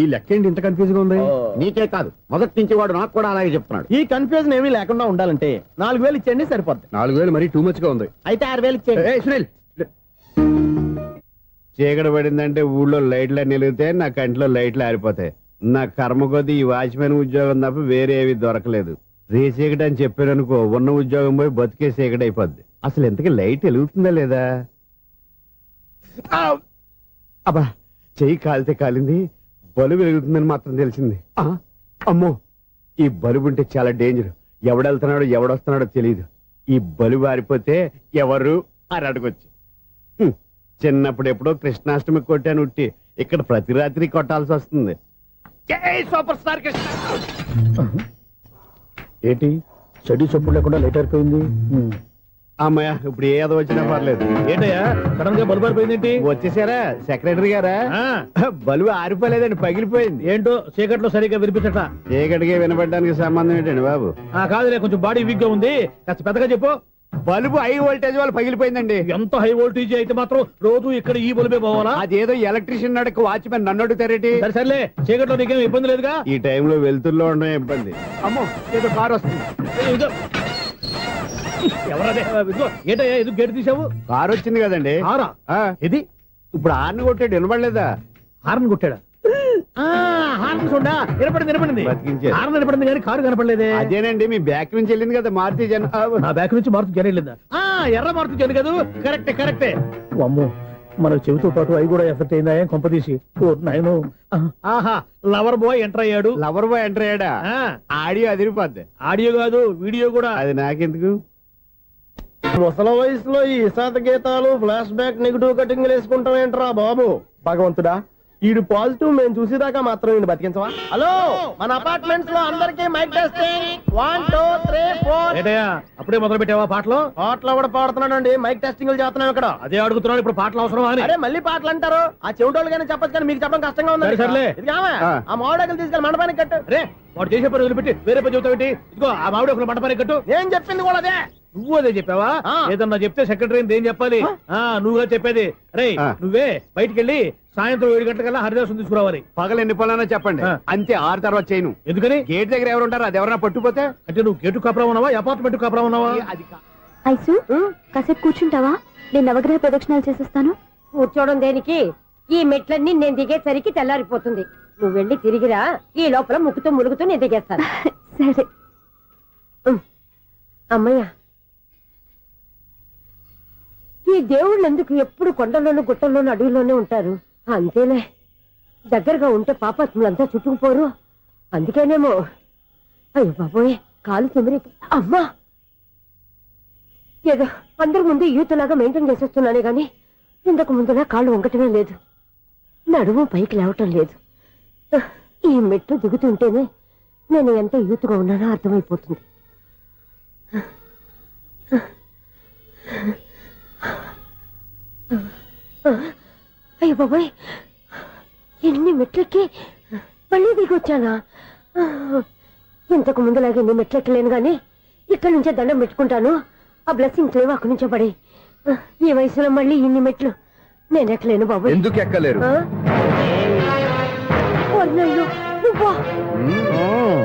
ఈ లెక్క ఏంటి ఇంత కన్ఫ్యూజ్ గా ఉంది? నీకే కాదు, మొదటి నుంచి వాడు నాకు కూడా అలాగే చెప్తున్నాడు. ఈ కన్ఫ్యూజన్ ఏమీ లేకుండా ఉండాలంటే 4,000 ఇచ్చేయండి, సరిపోద్ది. 4,000 మరీ టూ మచ్ గా ఉంది. అయితే 6,000 ఇచ్చేయండి. సునీల్, చీకటి పడిందంటే ఊళ్ళో లైట్లు నిలిగితే నా కంటిలో లైట్లు ఆరిపోతాయి. నా కర్మ కొద్దీ ఈ వాచ్మెన్ ఉద్యోగం తప్ప వేరే ఏవి దొరకలేదు. రేసీకటి అని చెప్పారనుకో, ఉన్న ఉద్యోగం పోయి బతికే చీకటి అయిపోద్ది. అసలు ఇంతకీ లైట్ వెలుగుతుందా లేదా? అబ్బా, చెయ్యి కాలితే కాలింది, బలుబు వెలుగుతుందని మాత్రం తెలిసింది. అమ్మో, ఈ బలుబు ఉంటే చాలా డేంజర్. ఎవడెళ్తున్నాడో ఎవడొస్తున్నాడో తెలియదు. ఈ బలుబు ఆరిపోతే ఎవరు అని అడగొచ్చు. చిన్నప్పుడు ఎప్పుడో కృష్ణాష్టమి కొట్టాను ఉట్టి, ఇక్కడ ప్రతి రాత్రి కొట్టాల్సి వస్తుంది. జై సూపర్ స్టార్ కృష్ణ. ఏంటి చెడు చెప్పుడు లేకుండా లైట్ అయిపోయింది? అమ్మయ్య, ఇప్పుడు ఏదో వచ్చినా పర్లేదు. ఏంటయ్యా సడన్ గా బల్బు అయిపోయింది ఏంటి? వచ్చేసారా సెక్రటరీ గారా? బలుబు ఆరిపోలేదండి, పగిలిపోయింది. ఏంటో చీకట్లో సరిగ్గా వినిపించట. చీకటికి వినపడడానికి సంబంధం ఏంటండి బాబు? కాదులే, కొంచెం బాడీ వీక్ గా ఉంది, కాస్త పెద్దగా చెప్పు. బల్బు హై వోల్టేజ్ వాళ్ళు పగిలిపోయిందండి. ఎంత హై వోల్టేజ్ అయితే మాత్రం రోజు ఇక్కడ ఈ బల్బే పోవాలా? అదేదో ఎలక్ట్రీషియన్ నడక వాచ్మెన్ నన్ను అడుగుతారేటి? సర్లే, చీకట్లో నీకేం ఇబ్బంది లేదుగా? ఈ టైంలో వెళ్తుల్లో ఉండడం ఇబ్బంది. అమ్మో, ఏదో కారు వస్తుంది. ఎవరదే? ఏంటయ్యా ఎందుకు గేటు తీసావు? కారు వచ్చింది కదండి. కారా? ఇది ఇప్పుడు హార్న్ కొట్టాడు, వినపడలేదా? హార్న్ కొట్టాడా? హార్న్ చూడా వినపడింది. బతికించాడు. హార్న్ వినపడింది కానీ కారు కనపడలేదే. అదేనండి, మీ బ్యాక్ నుంచి వెళ్ళింది కదా మారుతి జన. నా బ్యాక్ నుంచి మారుతి జన వెళ్ళిందా? ఎర్ర మారుతి జన కదా? కరెక్టే. అమ్మో, మన చెవితో పాటు అవి కూడా ఎఫెక్ట్ అయిందా? ఏం కొంపదీసి? ఆహా, లవర్ బాయ్ ఎంటర్ అయ్యాడు. లవర్ బాయ్ ఎంటర్ అయ్యాడా? ఆడియో అదిరిపోద్ది. ఆడియో కాదు, వీడియో కూడా. అది నాకెందుకు? ముసల వయసులో ఈ ఇసాత గీతాలు, ఫ్లాష్ బ్యాక్, నెగిటివ్ కటింగ్ వేసుకుంటాం ఏంట్రా బాబు? భగవంతుడా, ఈడు పాజిటివ్ మేము చూసేదాకా మాత్రం ఈయన బతికించవా? హలో, మన అపార్ట్మెంట్స్ లో అందరికీ మైక్ టెస్టింగ్ 1 2 3 4. అప్పుడే మొదలు పెట్టావా పాటలు? పాటలు కూడా పాడుతున్నాడు అండి, మైక్ టెస్టింగ్ చేస్తున్నాం ఇక్కడ. అదే అడుగుతున్నాడు, ఇప్పుడు పాటలు అవసరం అని. అరే మళ్ళీ పాటలు అంటారు, ఆ చెవిటోళ్ళు కానీ చెప్పచ్చు కానీ మీకు చెప్పడం కష్టంగా ఉంది. సర్లే. ఆ మామిడాకులు తీసుకెళ్ళి మండపానికి కట్టు. రే, వాడు చేసే పని వదిలిపెట్టి వేరే పని చెబుతావు. ఇదిగో ఆ మామిడి ఒకరు మంటపానికి కట్టు. నేను చెప్పింది కూడా అదే. నువ్వు అదే చెప్పావా? ఆ. ఏదన్నా చెప్తే సెక్రటరీ ఏం చెప్పాలి? నువ్వుగా చెప్పేది. రే, నువ్వే బయటికి వెళ్ళి సాయంత్రం 7 గంటలకల్లా హరిదాసం తీసుకురావాలి. పగలు ఎన్ని పనులైనా చెప్పండి, ఆ. అంతే 6 తర్వాత చేయను. ఎందుకని? గేట్ దగ్గర ఎవరు ఉంటారు, అది ఎవరైనా పట్టుపోతే అంటే నువ్వు గేటు కాపురా ఉన్నావా, అపార్ట్మెంట్ కాపురా ఉన్నావా? అది ఐసు కాసేపు కూర్చుంటావా? నేను నవగ్రహ ప్రదక్షిణాలు చేసేస్తాను. కూర్చోవడం దేనికి? ఈ మెట్లన్నీ నేను దిగేసరికి తెల్లారిపోతుంది. నువ్వు వెళ్ళి తిరిగిరా, ఈ లోపల ముక్కుతూ ములుగుతూ నేను దిగేస్తాను. సరే. అమ్మయ్య, ఈ దేవుళ్ళు ఎందుకు ఎప్పుడు కొండల్లోనూ గుట్టల్లోనూ అడవిలోనే ఉంటారు? అంతేలే, దగ్గరగా ఉంటే పాపాత్ములంతా చుట్టుకుపోరు. అందుకేనేమో. అయ్యో బాబోయ్, కాలు తిమిరి. అమ్మా, ఏదో అందరి ముందు యూత్లాగా మెయింటైన్ చేసేస్తున్నానే గాని ఇంతకు ముందులా కాళ్ళు వంకటమే లేదు, నడుము పైకి లేవటం లేదు. ఈ మెట్లు దిగుతుంటేనే నేను ఎంత యూత్గా ఉన్నానో అర్థమైపోతుంది. అయ్యో బాబాయ్, ఎన్ని మెట్లెక్కి మళ్ళీ దిగొచ్చానా? ఇంతకు ముందులాగే ఎన్ని మెట్లెక్కలేను గాని ఇక్కడి నుంచే దండం పెట్టుకుంటాను. ఆ బ్లెస్సింగ్ లేవు అక్కడి నుంచో పడి. ఈ వయసులో మళ్ళీ ఇన్ని మెట్లు నేను ఎక్కలేను బాబు. ఎందుకు ఎక్కలేరు?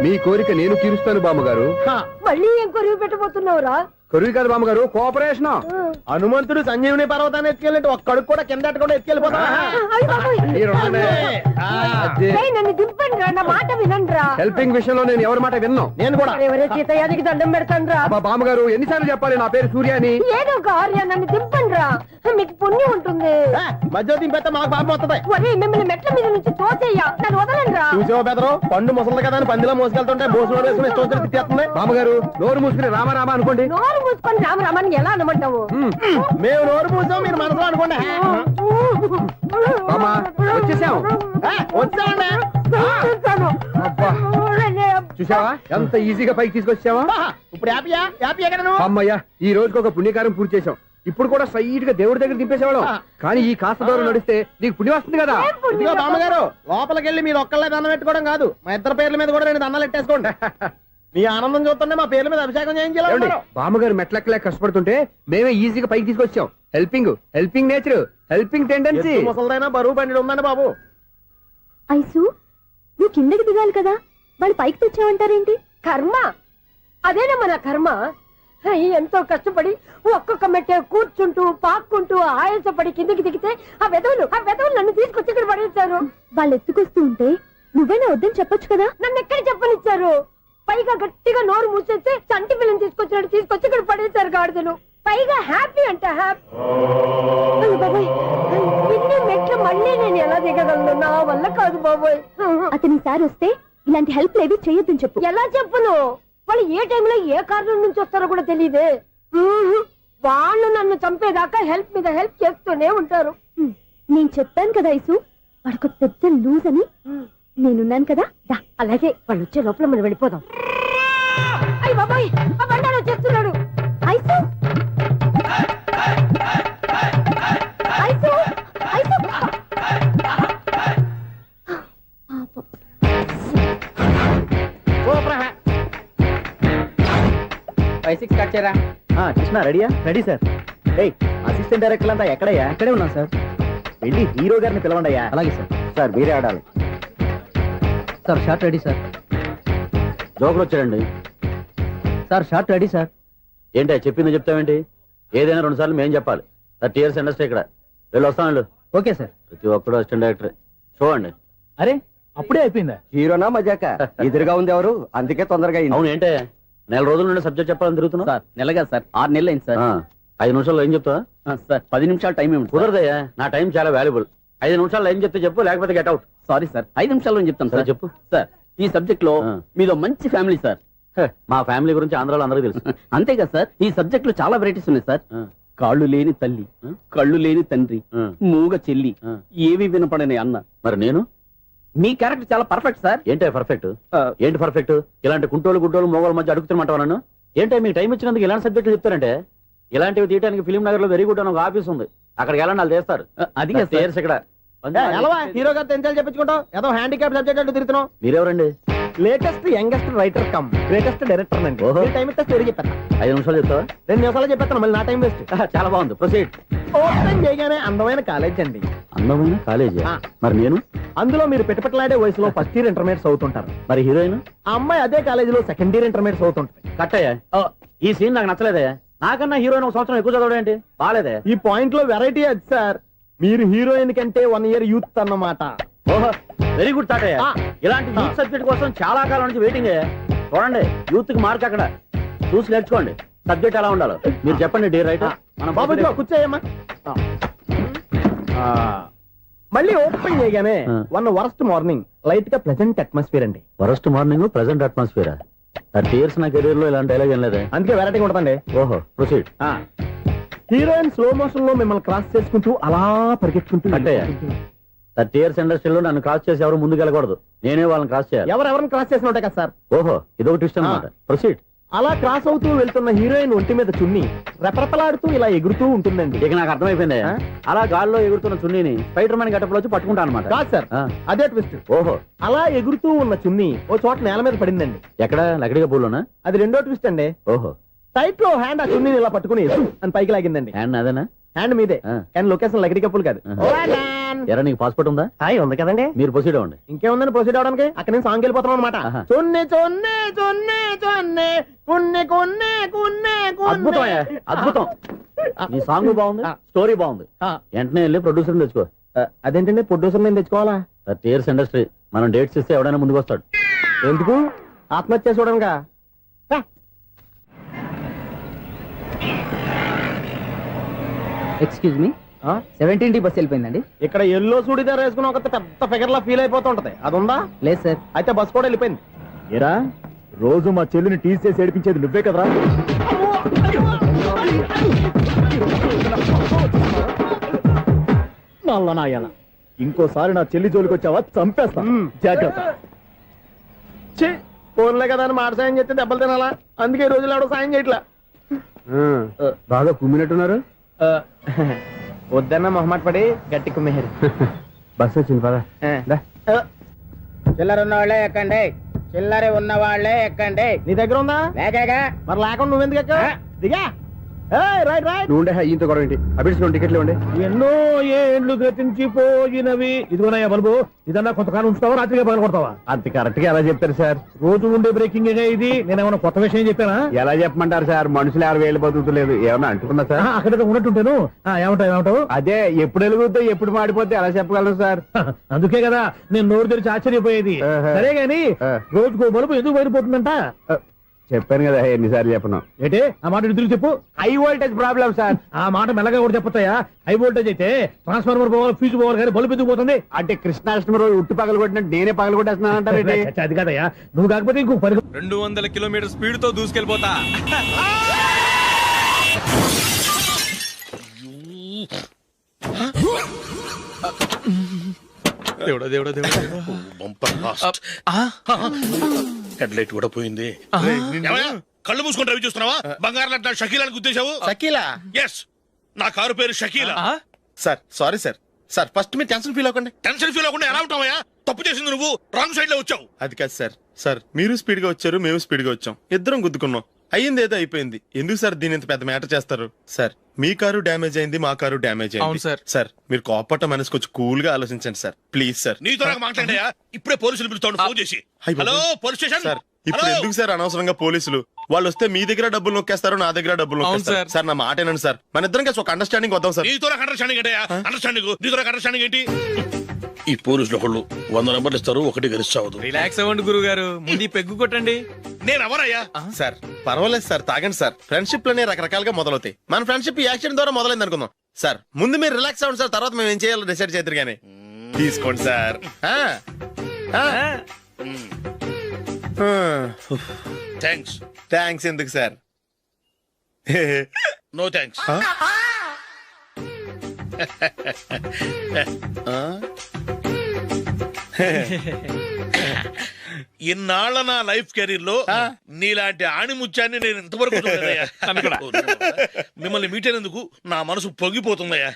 మీ కోరిక నేను తీరుస్తాను బామ్మగారు. మళ్ళీ ఏం కొరివి పెట్టబోతున్నావురా? కొరివి కాదు బామ్మగారు, కోఆపరేషన్. హనుమంతుడు సంజీవుని పర్వతాన్ని ఎత్తుకెళ్ళి ఒక్కడికి కూడా కింద కూడా ఎత్తుకెళ్ళిపోతా. నన్ను దింపండి రా, నా మాట వినండి రా. హెల్పింగ్ విషయంలో నేను ఎవరి మాట విన్నాను. నేను కూడా ఎవరే సీతయ్యానికి దండం పెడతాను రా. బామ్మగారు ఎన్నిసార్లు చెప్పాలి నా పేరు సూర్య అని? ఏదో ఒక ఆర్య, నన్ను దింపండి రా, మీకు పుణ్యం ఉంటుంది. మధ్య దింపేస్తే మాకు పాపం వస్తుంది. ఒరే, మిమ్మల్ని మెట్ల మీద నుంచి తోచేయ్యా, నన్ను వదలండి రా. చూసావా బెదరు, పండు ముసలి కదా అని పందిలో మోసుకెళ్తుంటే భోజనం వేసుకుని ఇష్టం తిట్టేస్తుంది. బామ్మగారు నోరు మూసుకుని రామారామా అనుకోండి. నోరు మూసుకొని రామరామాన్ని ఎలా అనమంటావు? మేము నోరు మూసాం, మీరు మనసులో అనుకోండి. బామ్మా, వచ్చేసాం. వచ్చామండి. అబ్బా, చూసావా ఎంత ఈజీగా పైకి తీసుకొచ్చావా? ఇప్పుడు హ్యాపీ ఎక్కడ నువ్వు? అమ్మయ్యా, ఈ రోజుకి ఒక పుణ్యకారం పూర్తి చేసాం. ఇప్పుడు కూడా స్ట్రైట్ గా దేవుడి దగ్గర దింపేసేవాళ్ళం. కానీ ఈ కాస్త దూరం నడిస్తే నీకు పుణ్యం వస్తుంది కదా. ఇదిగో బామ్మగారు, లోపలికి వెళ్ళి మీరు ఒక్కళ్ళే దండం పెట్టుకోవడం కాదు, మా ఇద్దరు పేర్ల మీద కూడా నేను దండాలు పెట్టేసుకోండి. మీ ఆనందం చూస్తుంటే మా పేర్ల మీద అభిషేకం చేయించాలి. బామ్మగారు మెట్లెక్కలే కష్టపడుతుంటే మేమే ఈజీగా పైకి తీసుకొచ్చాం. Helping nature, helping tendency. ముసలిదైనా బరువు బండి ఉందండి బాబు. ఐసు నువ్వు కిందకి దిగాలి కదా, వాళ్ళు పైకి తెచ్చావంటారేంటి? కర్మ, అదేనమ్మా నా కర్మ. ఎంతో కష్టపడి ఒక్కొక్క మెట్టే కూర్చుంటూ పాక్కుంటూ ఆయాసపడి కిందకి దిగితే ఆ వెధవులు నన్ను తీసుకొచ్చి ఇక్కడ పడేశారు. వాళ్ళు ఎత్తుకొస్తూ ఉంటే నువ్వేనా వద్దని చెప్పొచ్చు కదా. నన్ను ఎక్కడ చెప్పనిచ్చారు? పైగా గట్టిగా నోరు మూసేస్తే చంటి పిల్లని తీసుకొచ్చినట్టు తీసుకొచ్చి ఇక్కడ పడేశారు గాడిదలు. పైగా హ్యాపీ అంట హ్యాపీ. బాబాయ్, ఇన్ని మెట్లు మళ్ళీ నేను ఎలా దిగగలను? నా వల్ల కాదు బాబోయ్. అతని సార్ వస్తే ఇలాంటి హెల్ప్ లేవి చేయొద్దని చెప్పు. ఎలా చెప్పును? వాళ్ళు ఏ టైంలో ఏ కారణం నుంచి వస్తారో కూడా తెలియదే. వాళ్ళు నన్ను చంపేదాకా హెల్ప్ మీద హెల్ప్ చేస్తూనే ఉంటారు. నేను చెప్పాను కదా ఐసు, వాడొక పెద్ద లూజ్ అని. నేనున్నాను కదా. అలాగే, వాళ్ళు వచ్చే లోపల మనం వెళ్ళిపోదాం. అయ్య బాబాయ్, ఆ బండారు వచ్చేస్తున్నాడు. ఐసు ఐసు ఐసు 5-6 కట్ చేయరా. కృష్ణ రెడీయా? Ready sir. అసిస్టెంట్ డైరెక్టర్ అంతా ఎక్కడయ్యా? ఇక్కడే ఉన్నాం సార్. వెళ్ళి హీరో గారిని పిలవండి అయ్యా. అలాగే సార్. సార్ మీరే ఆడాలి సార్. Short ready sir. జోకులు వచ్చాడండి సార్. Short ready sir. ఏంటి చెప్పింది చెప్తావేంటి? ఏదైనా 2 సార్లు మేం చెప్పాలి. 30 years ఇండస్ట్రీ ఇక్కడ. వెళ్ళి వస్తాను. Okay sir. ప్రతి ఒక్కడు అసిస్టెంట్ డైరెక్టర్. చూడండి. అరే, అప్పుడే అయిపోయిందా? హీరోనా మజాక? ఎదురుగా ఉంది ఎవరు, అందుకే తొందరగా అయింది. అవును, ఏంటే నెల రోజుల నుండి సబ్జెక్ట్ చెప్పాలని తిరుగుతున్నా సార్. నెలగా సార్, 6 నెలలు అయింది సార్. 5 నిమిషాల్లో ఏం చెప్తా సార్? 10 నిమిషాలు టైం ఏమి కుదరదయ్యా. నా టైం చాలా వాల్యుబుల్. 5 నిమిషాల్లో ఏం చెప్తే చెప్పు, లేకపోతే గెట్ అవుట్. సారీ సార్, 5 నిమిషాల్లో చెప్తాను సార్. చెప్పు సార్. ఈ సబ్జెక్ట్ లో మీదో మంచి ఫ్యామిలీ సార్. మా ఫ్యామిలీ గురించి ఆంధ్రాలో అందరికీ తెలుసు. అంతేగా సార్, ఈ సబ్జెక్ట్ లో చాలా వెరైటీస్ ఉన్నాయి సార్. కాళ్ళు లేని తల్లి, కళ్ళు లేని తండ్రి, మూగ చెల్లి, ఏవి వినపడని అన్న. మరి నేను మీ క్యారెక్టర్ చాలా పర్ఫెక్ట్ సార్. ఏంటే పర్ఫెక్ట్? ఏంటి పర్ఫెక్ట్? ఇలాంటి కుంటోలు గుడ్డోలు మోగోళ్ళ మధ్య అడుగుతున్నమాట నన్ను. ఏంటంటే మీకు టైం ఇచ్చినందుకు ఇలాంటి సబ్జెక్టులు చెప్తారంటే, ఇలాంటివి తీయడానికి ఫిలిం నగర్ లో వెరీ గుడ్ అని ఒక ఆఫీస్ ఉంది, అక్కడికి వెళ్ళండి వాళ్ళు చేస్తారు. అది ఇక్కడ హీరో గారితో ఎంత చెప్పించుకుంటావు? ఏదో హ్యాండిక్యాప్ సబ్జెక్ట్ అంటూ తిరుగుతున్నావు. మీరెవరండి? Latest youngest writer cum greatest director అండి. టైం ఇస్తే స్టోరీ చెప్పేస్తా. 5 నిమిషాలు చెప్తావా? 2 నిమిషాలు చెప్పేస్తాను, మళ్ళీ నా టైం వేస్ట్. చాలా బాగుంది, ప్రొసీడ్. ఓపెన్ చేయగానే అందమైన కాలేజ్ అండి. అందమైన కాలేజీ? మరి నేను అందులో మీరు పెట్టుపట్లాడే వయసులో ఫస్ట్ ఇయర్ ఇంటర్మీడియట్స్ అవుతుంటారు. మరి హీరోయిన్? ఆ అమ్మాయి అదే కాలేజీలో సెకండ్ ఇయర్ ఇంటర్మీడియట్స్ అవుతుంటారు. కట్టయ్యా, ఈ సీన్ నాకు నచ్చలేదే. నాకన్నా హీరోయిన్ ఒక సంవత్సరం ఎక్కువ చదవడం ఏంటి? బాలేదే. ఈ పాయింట్ లో వెరైటీ అది సార్. మీరు హీరోయిన్ కంటే 1 year యూత్ అన్నమాట. ఓహో, వెరీ గుడ్ తాటయ్య. ఇలాంటి యూత్ సబ్జెక్ట్ కోసం చాలా కాలం నుంచి వెయిటింగ్. చూడండి, యూత్ కి మార్క్ అక్కడ చూసి నేర్చుకోండి. సబ్జెక్ట్ ఎలా ఉండాలో మీరు చెప్పండి. డీ రైటర్ మన బాబు కూర్చోయమ్మా. మళ్ళీ ఓపెన్ చేయగానే వరస్ట్ మార్నింగ్, లైట్ గా ప్లెజెంట్ అట్మాస్ఫియర్ అండి. Worst morning, present atmosphere. 30 years నా కెరీర్ లో ఇలాంటి డైలాగ్ ఏం లేదే. అందుకే వెరైటీ ఉంటుందండి. ఓహో, ప్రొసీడ్. హీరోయిన్ స్లో మోషన్ లో మిమ్మల్ని క్రాస్ చేసుకుంటూ అలా పరిగెత్తుకుంటూ 30 years ఇండస్ట్రీలో నన్ను క్రాస్ చేసి ఎవరు ముందుకు వెళ్ళకూడదు, నేనే వాళ్ళని క్రాస్ చేయాలి. ఎవరెవరిని క్రాస్ చేసిన ఉంటాయి కదా సార్. ఓహో, ఇదొక ట్విస్ట్ అన్నమాట. ప్రొసీడ్. అలా క్రాస్ అవుతూ వెళ్తున్న హీరోయిన్ ఒంటి మీద చున్ని రెపరెపలాడుతూ ఇలా ఎగురుతూ ఉంటుందండి. ఇక నాకు అర్థమైపోయింది. అలా గాల్లో ఎగురుతున్న చున్నీని స్పైడర్ మ్యాన్ గెటప్ లో వచ్చి పట్టుకుంటా అనమాట. కాదు సార్, అదే ట్విస్ట్. ఓహో, అలా ఎగురుతూ ఉన్న చున్ని ఓ చోట నేల మీద పడిందండి. ఎక్కడ? లకడిగా పూలోనా? అది రెండో ట్విస్ట్ అండి. ఓహో, టైట్ లో హ్యాండ్ ఆ చున్నీని ఇలా పట్టుకుని అని పైకి లాగిందండి. హ్యాండ్ అదేనా? హ్యాండ్ మీదే, కానీ లొకేషన్ లకడి కప్పులు కాదు. ఎరా, నీకు పాస్పోర్ట్ ఉందా? హాయ్, ఉంది కదండి. మీరు ప్రొసీడ్ అవ్వండి. ఇంకేముందని ప్రొసీడ్ అవడానికి? అక్కడ నేను సాంగ్ వెళ్ళిపోతాను అనమాట. చొన్నే చొన్నే చొన్నే చొన్నే కున్నే కున్నే కున్నే. అద్భుతం, అద్భుతం. నీ సాంగ్ బాగుంది, స్టోరీ బాగుంది. వెంటనే వెళ్ళి ప్రొడ్యూసర్ తెచ్చుకో. అదేంటండి ప్రొడ్యూసర్ నేను తెచ్చుకోవాలా? 30 years ఇండస్ట్రీ, మనం డేట్స్ ఇస్తే ఎవడైనా ముందుకు వస్తాడు. ఎందుకు? ఆత్మహత్య చూడనుగా. Excuse me, 17D bus వెళ్ళిపోయిందండి. ఇక్కడ ఎల్లో చూడిదార్ వేసుకుని ఒక పెద్ద ఫిగర్ లా ఫీల్ అయిపోతూ ఉంటది, అది ఉందా? లేదు సార్. అయితే బస్ కూడా వెళ్ళిపోయింది. ఏరా, రోజు మా చెల్లిని టీస్ చేసి ఏడిపించేది నువ్వే కదరా? నల్ల నాయన, ఇంకోసారి నా చెల్లి జోలికి వచ్చావా చంపేస్తా, జాగ్రత్త. ఫోన్లే కదా అని మాట సాయం చేస్తే దెబ్బలు తినాలా? అందుకే ఈ రోజులు ఎవడో సాయం చేయట్లా. బాగా కుమ్మినట్టున్నారు. వద్దన్న మొహమాట పడి గట్టి కుమ్మేహారు. బస్ వచ్చింది పదా. చిల్లర ఉన్న వాళ్ళే ఎక్కండి, చిల్లర ఉన్న వాళ్ళే ఎక్కండి. నీ దగ్గర ఉందా? లేకగా మరి లేకుండా నువ్వెందుకు ఎక్క? దిగా. Right right. నువ్వు ఈయంతో గొడవ ఏంటి? అభిడ్స్ టికెట్లు ఇవ్వండి. ఎన్నో ఏండ్లు గతించిపోయినవి. ఇదిగోనయ్యా బల్బు, ఇదన్నా కొంతకాలం ఉంచుతావా, రాత్రిగా పగల కొడతావా? అంత కరెక్ట్ గా ఎలా చెప్తారు సార్? రోజు ఉండే బ్రేకింగ్ ఇది. నేనేమన్నా కొత్త విషయం చెప్పానా? ఎలా చెప్పమంటారు సార్? మనుషులు 60,000 బతుకుతలేదు, ఏమన్నా అంటున్నా సార్? అక్కడ ఉన్నట్టుంటాను. ఏమంటావు? అదే, ఎప్పుడు వెలుగుతో ఎప్పుడు మాడిపోతే ఎలా చెప్పగలను సార్? అందుకే కదా నేను నోరు తెరిచి ఆశ్చర్యపోయేది. సరే గాని రోజుకో బల్బు ఎందుకు బయటపోతుందంట? చెప్పాను కదా, ఎన్నిసార్లు చెప్పను. ఏంటే ఆ మాట ఎదురు చెప్పు. High voltage problem sir. ఆ మాట మెల్లగా కూడా చెప్పొచ్చాయా? హై వోల్టేజ్ అయితే ట్రాన్స్ఫార్మర్ పోవాలి, ఫ్యూజ్ పోవాలి, కానీ బల్బు ఎందుకు పోతుంది? అంటే కృష్ణాష్టమి రోజు ఉట్టి పగలు కొట్టినట్టు నేనే పగలు కొట్టేస్తున్నానంటారు. అది కాదయ్యా, నువ్వు కాకపోతే ఇంకో 200 కిలోమీటర్ స్పీడ్ తో దూసుకెళ్ళిపోతా. దేవుడా దేవుడా దేవుడా, హెడ్ లైట్ కూడా పోయింది. కళ్ళు మూసుకొని రవి చూస్తున్నావా? బంగారం లాంటి షకీలాని గుద్దేశావు. షకీలా? ఎస్, నా కారు పేరు Shakeela. Sir sorry sir. Sir first మీరు టెన్షన్ ఫీల్ అవ్వకండి. టెన్షన్ ఫీల్ అవ్వకుండా ఎలా ఉంటావయ్యా? తప్పు చేసింది నువ్వు, రాంగ్ సైడ్ లో వచ్చావు. అది కాదు సార్. సార్ మీరు స్పీడ్ గా వచ్చారు, మేము స్పీడ్ గా వచ్చాం, ఇద్దరం గుద్దుకున్నాం. అయ్యింది ఏదో అయిపోయింది. ఎందుకు సార్ దీని ఇంత పెద్ద మ్యాటర్ చేస్తారు? సార్ మీ కారు డ్యామేజ్ అయింది, మా కారు డ్యామేజ్ అయింది. సార్ మీరు కోపట్ట మనసు కొంచెం కూల్ గా ఆలోచించండి సార్, ప్లీజ్ సార్. నీతో నాకు మాట్లాడాయా? ఇప్పుడే పోలీసులు పిలుస్తాను, ఫోన్ చేసి. Hello police station. సార్ ఇప్పుడు ఎందుకు సార్ అనవసరంగా పోలీసులు? వాళ్ళు వస్తే మీ దగ్గర డబ్బులు నొక్కేస్తారు, నా దగ్గర డబ్బులు నొక్కేస్తారు. సార్ నా మాట ఏనండి సార్, మన ఇద్దరం కలిసి ఒక అండర్స్టాండింగ్ వద్దాం సార్. నీతో నాకు అండర్స్టాండింగ్ ఏంటయ్యా? అండర్స్టాండింగ్ నీతో నాకు అండర్స్టాండింగ్ ఏంటి? ఈ పోలీసులు ఒకళ్ళు 100 నెంబర్లు ఇస్తారు, ఒకటి గెలిచావదు. రిలాక్స్ అవ్వండి గురువు గారు, ముందు పెగ్గు కొట్టండి. నేను ఎవరయ్యా? సార్ పర్వాలేదు సార్, తాగండి సార్. ఫ్రెండ్షిప్ లోనే రకరకాలుగా మొదలవుతాయి. మన ఫ్రెండ్షిప్ యాక్సిడెంట్ ద్వారా మొదలైంది అనుకుందాం. సార్ ముందు మీరు రిలాక్స్ అవ్వండి సార్, తర్వాత మేము ఏం చేయాలో డిసైడ్ చేద్దరు గానీ. తీసుకోండి సార్. థ్యాంక్స్. థ్యాంక్స్ ఎందుకు సార్? No thanks. ఇన్నాళ్ళ నా లైఫ్ కెరీర్ లో నీలాంటి ఆణిముత్యాన్ని నేను ఇంతవరకు చూడలేదయ్యా. మిమ్మల్ని మీట్ అయినందుకు నా మనసు పొంగిపోతుందయ్యా.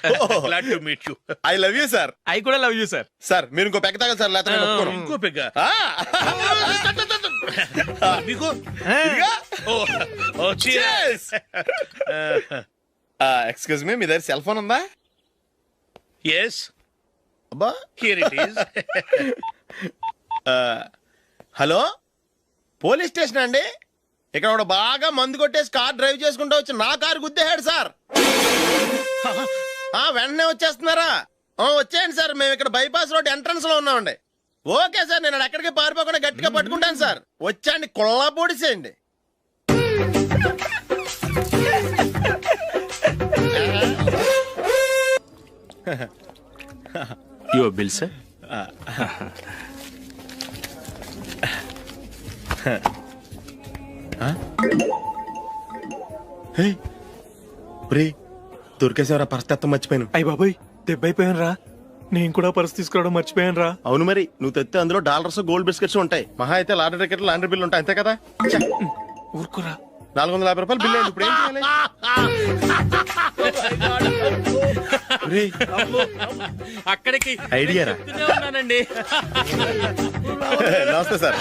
Glad to meet you. I love you sir. I కూడా లవ్ యూ సార్. సార్ మీరు ఇంకో పెక్క తాగండి సార్, లేకపోతే నేను ఒప్పుకోను. ఇంకో పెగ్గ మీకు ఎక్స్క్యూజ్ మీ, మీ దగ్గర సెల్ ఫోన్ ఉందా? ఎస్, అబ్బా here it is. Hello, police station అండి. ఇక్కడ ఒకడు బాగా మందు కొట్టేసి కార్ డ్రైవ్ చేసుకుంటూ వచ్చి నా కారు గుద్దేశాడు సార్. వెంటనే వచ్చేస్తున్నారా? వచ్చేయండి సార్, మేము ఇక్కడ బైపాస్ రోడ్ ఎంట్రన్స్ లో ఉన్నామండి. ఓకే సార్, నేను ఎక్కడికి పారిపోకుండా గట్టిగా పట్టుకుంటాను సార్. వచ్చాండి, కుళ్ళ పొడిసేయండి. Your bill sir. దొరికేసేవరా, పరిస్థితి మర్చిపోయాను. అయ్య బాబాయ్, దెబ్బైపోయాను రా. నేను కూడా పర్స్ తీసుకురావడం మర్చిపోయాను రా. అవును మరి, నువ్వు తెస్తే అందులో డాలర్స్ గోల్డ్ బిస్కెట్స్ ఉంటాయి. మహా అయితే లాటరీ టికెట్ లాండ్రీ బిల్లు ఉంటాయి, అంతే కదా. ఊరుకోరా. 450 రూపాయలు బిల్లు అయింది. ఇప్పుడు ఏం చేయాలి? అక్కడికి ఐడియా రా. ఉన్నానండి. నమస్తే సార్.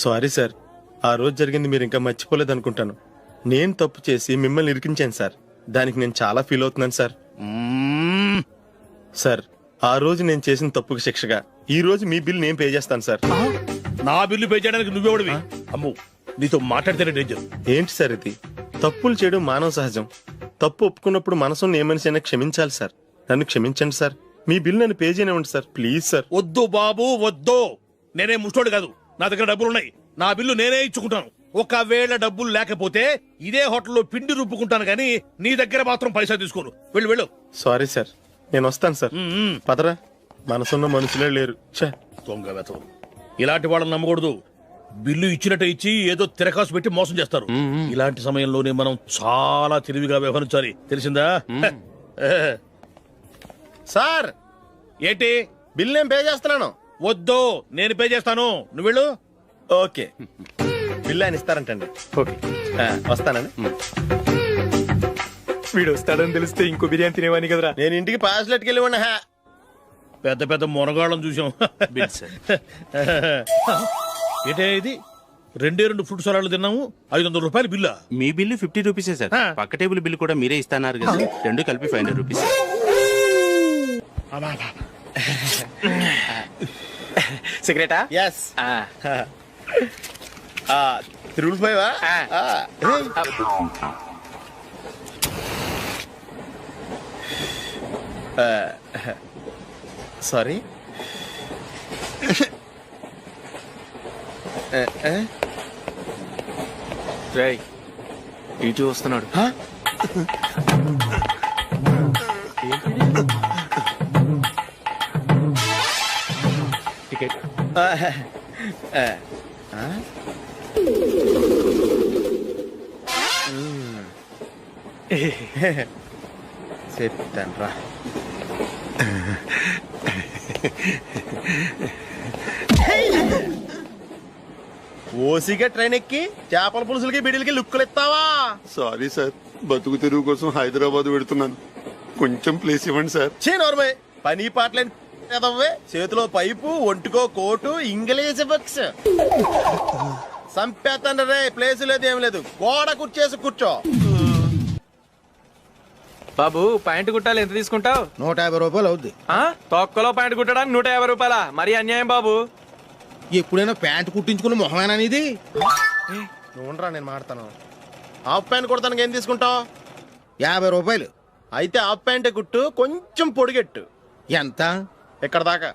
సారీ సార్, ఆ రోజు జరిగింది మీరు ఇంకా మర్చిపోలేదు అనుకుంటాను. నేను తప్పు చేసి మిమ్మల్ని ఇరికించాను సార్. దానికి నేను చాలా ఫీల్ అవుతున్నాను సార్. సార్, ఆ రోజు నేను చేసిన తప్పుకి శిక్షగా ఈ రోజు మీ బిల్ నేను పే చేస్తాను సార్. నా బిల్లు పే చేయడానికి నువ్వెవడివి? అమ్మో, నీతో మాట్లాడితేనే డేంజర్. ఏంటి సార్ ఇది? తప్పులు చేయడం మానవ సహజం. తప్పు ఒప్పుకున్నప్పుడు మనసుని ఏ మనిషి అయినా క్షమించాలి సార్. నన్ను క్షమించండి సార్. మీ బిల్ నన్ను పే చేయనివ్వండి సార్, ప్లీజ్ సార్. వద్దు బాబు, వద్దు. నేనే ముష్టోడు కాదు, నా దగ్గర డబ్బులున్నాయి. నా బిల్లు నేనే ఇచ్చుకుంటాను. ఒకవేళ డబ్బులు లేకపోతే ఇదే హోటల్లో పిండి రుబ్బుకుంటాను, కానీ నీ దగ్గర మాత్రం పైసా తీసుకోను. వెళ్ళు వెళ్ళు. సారీ సార్, నేను వస్తాను సార్. పదరా, మనసున్న మనుషులే లేరు. దొంగ వెతవు. ఇలాంటి వాళ్ళని నమ్మకూడదు. బిల్లు ఇచ్చినట్టు ఇచ్చి ఏదో తిరకాసు పెట్టి మోసం చేస్తారు. ఇలాంటి సమయంలోనే మనం చాలా తెలివిగా వ్యవహరించాలి, తెలిసిందా? సార్, ఏంటి? బిల్ నేను పే చేస్తున్నాను. వద్దు, నేను పే చేస్తాను, నువ్వు వెళ్ళు. ఓకే, బిల్ ఆయన ఇస్తారంటండి. ఓకే, వస్తానండి. వీడు వస్తాడని తెలిస్తే ఇంకో బిర్యానీ తినేవాని కదరా. నేను ఇంటికి పాస్లెట్కి వెళ్ళి ఉన్నా. పెద్ద పెద్ద మొనగాళ్ళం చూసాం. ఏంటే ఇది? 2 ఫ్రూట్ సలాడ్లు తిన్నాము, 500 రూపాయలు బిల్లా? మీ బిల్లు 50 రూపీసే సార్. పక్క టేబుల్ బిల్లు కూడా మీరే ఇస్తాన్నారు కదా, రెండు కలిపి 500 రూపీస్. సిగరెటా? ఎస్. 3 సారీ. ఇటు వస్తున్నాడు. టికెట్. చెప్తాను రా. ఓసిగా ట్రైన్ ఎక్కి చేపల పులుసులకి బిడిలకి లుక్కులు ఇస్తావా? సారీ సార్, బతుకు తెరువు కోసం హైదరాబాద్ పెడుతున్నాను. కొంచెం ప్లేస్ ఇవ్వండి సార్. నోర్మే, పని పాటలేని ఎదవ్వే. చేతిలో పైపు, ఒంటికో కోటు, ఇంగ్లీష్ బుక్స్. సంపేతండ్రి రే, ప్లేస్ లేదు ఏం లేదు. గోడ కుర్చేసి కూర్చో. బాబు, ప్యాంటు కుట్టాలి, ఎంత తీసుకుంటావు? 150 రూపాయలు అవుద్ది. తొక్కలో ప్యాంటు కుట్టడానికి 150 రూపాయల? మరి అన్యాయం బాబు. ఎప్పుడైనా ప్యాంటు కుట్టించుకున్న మొహమేనా ఇది? నువ్వురా, నేను మాడతాను. హాఫ్ ప్యాంట్ కుడతానికి ఏం తీసుకుంటావు? 50 రూపాయలు. అయితే హాఫ్ ప్యాంటే కుట్టు, కొంచెం పొడిగెట్టు. ఎంత? ఇక్కడ దాకా,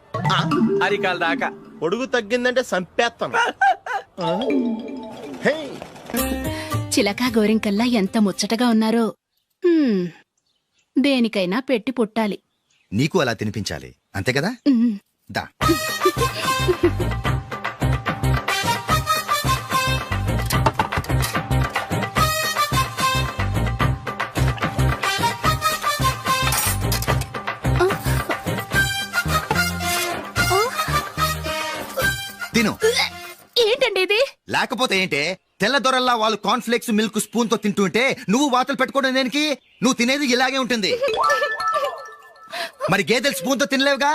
అరికాల దాకా. పొడుగు తగ్గిందంటే సంపేస్తాను. చిలకా గోరింకల్లా ఎంత ముచ్చటగా ఉన్నారో. దేనికైనా పెట్టి పుట్టాలి. నీకు అలా తినిపించాలి, అంతే కదా? దా. తిను. ఏంటండి ఇది? లేకపోతే ఏంటే, తెల్లదొరల్లా వాళ్ళు కార్న్ఫ్లేక్స్ మిల్క్ స్పూన్ తో తింటుంటే నువ్వు వాతలు పెట్టుకోవడం దేనికి? నువ్వు తినేది ఇలాగే ఉంటుంది. మరి గేదెలు స్పూన్ తో తినలేవుగా.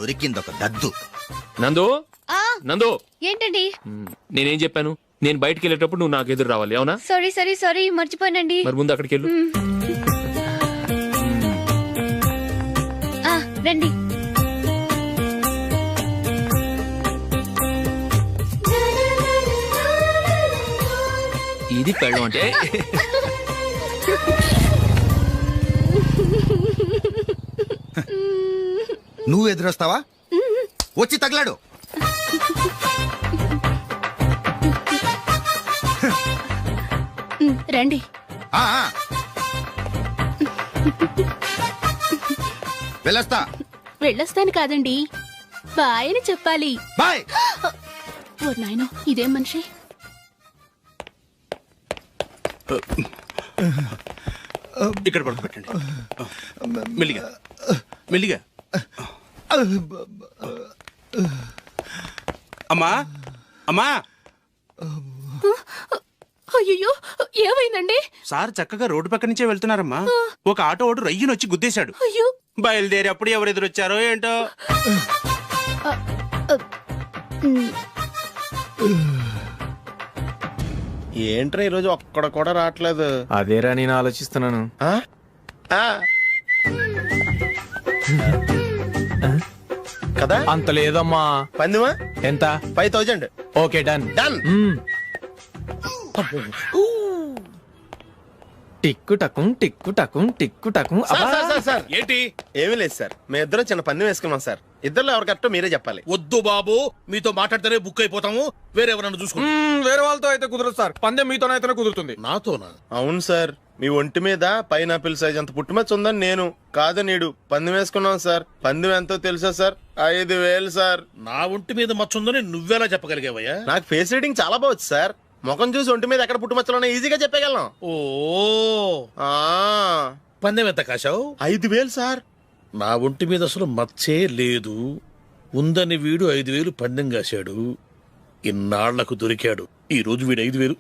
దొరికింది ఒక దద్దు. నందు నందు, ఏంటండి? నేనేం చెప్పాను? నేను బయటికి వెళ్ళేటప్పుడు నువ్వు నాకు ఎదురు రావాలి, అవునా? సారీ మర్చిపోయానండి. మరి ముందు అక్కడికి వెళ్ళు. రండి. ఇది పెళ్ళం అంటే. నువ్వు ఎదురొస్తావా? వచ్చి తగలాడు. రండి. ఆ, ఆ. వెళ్ళొస్తా. వెళ్ళొస్తాను కాదండి, బాయ్ అని చెప్పాలి. బాయ్. ఓ నాయనో, ఇదేం మనిషి? ఇక్కడ పడుకోబెట్టండి. మెల్లిగా మెల్లిగా. అమ్మా అమ్మా. అయ్యో, ఏమైందండి? సార్ చక్కగా రోడ్డు పక్క నుంచే వెళ్తున్నారమ్మా. ఒక ఆటో ఓడు రయ్యను వచ్చి గుద్దేశాడు. అయ్యో. బయలుదేరి అప్పుడు ఎవరు ఎదురొచ్చారో ఏంటో. ఏంట్రా ఈరోజు ఒక్కడ కూడా రావట్లేదు? అదేరా నేను ఆలోచిస్తున్నాను. కదా అంత లేదమ్మా. పందిమా ఎంత? 5000. Okay done. డన్. టిక్కు టకుం టిక్కు టకుం టిక్కు టకుం. సార్ ఏంటి? ఏమీ లేదు సార్, మేము ఇద్దరం చిన్న పందెం వేసుకున్నాం సార్. ఇద్దరు ఎవరు కరెక్టో మీరే చెప్పాలి. వద్దు బాబు, మీతో మాట్లాడితేనే బుక్ అయిపోతాము. వేరే ఎవరన్నా చూసుకుంటాం. వేరే వాళ్ళతో అయితే కుదరదు సార్, పందెం మీతోనైతేనే కుదురుతుంది. నాతోనా? అవును సార్, మీ ఒంటి మీద పైనాపిల్ సైజ్ అంత పుట్టుమచ్చ ఉందని నేను కాదు నీడు పందెం వేసుకున్నాం సార్. పందెం ఎంతో తెలుసా సార్? 5000 సార్. నా ఒంటి మీద మచ్చ ఉందని నువ్వెలా చెప్పగలిగావయ్యా? నాకు ఫేస్ రీడింగ్ చాలా బాగుంది సార్. ముఖం చూసి ఒంటి మీద ఎక్కడ పుట్టుమచ్చలో ఈజీగా చెప్పగలం. ఓ, పందెం ఎంత కాశావు? 5000 సార్. నా ఒంటి మీద అసలు మచ్చే లేదు. ఉందని వీడు 5000 పందెం కాశాడు. ఇన్నాళ్లకు దొరికాడు. ఈ రోజు వీడు 5000.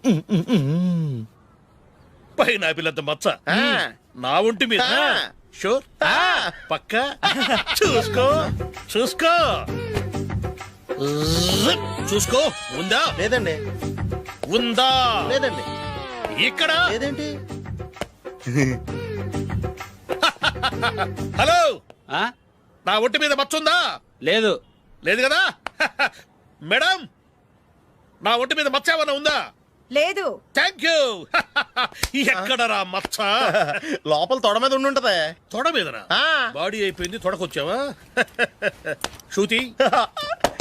పైన పిల్లంత మచ్చ నా ఒంటి మీద. షూర్? పక్క చూసుకో చూసుకో చూసుకో. ఉందా? లేదండి. ఉందా? లేదండి. ఇక్కడ లేదేంటి? హలో, నా ఒంటి మీద మచ్చ ఉందా? లేదు. లేదు కదా? మేడం, నా ఒంటి మీద మచ్చ ఏమన్నా ఉందా? లేదు. Thank you. ఎక్కడరా మచ్చ? లోపల తొడ మీద ఉండుంటదే. తొడ మీదనా? బాడీ అయిపోయింది, తొడకొచ్చావా? శృతి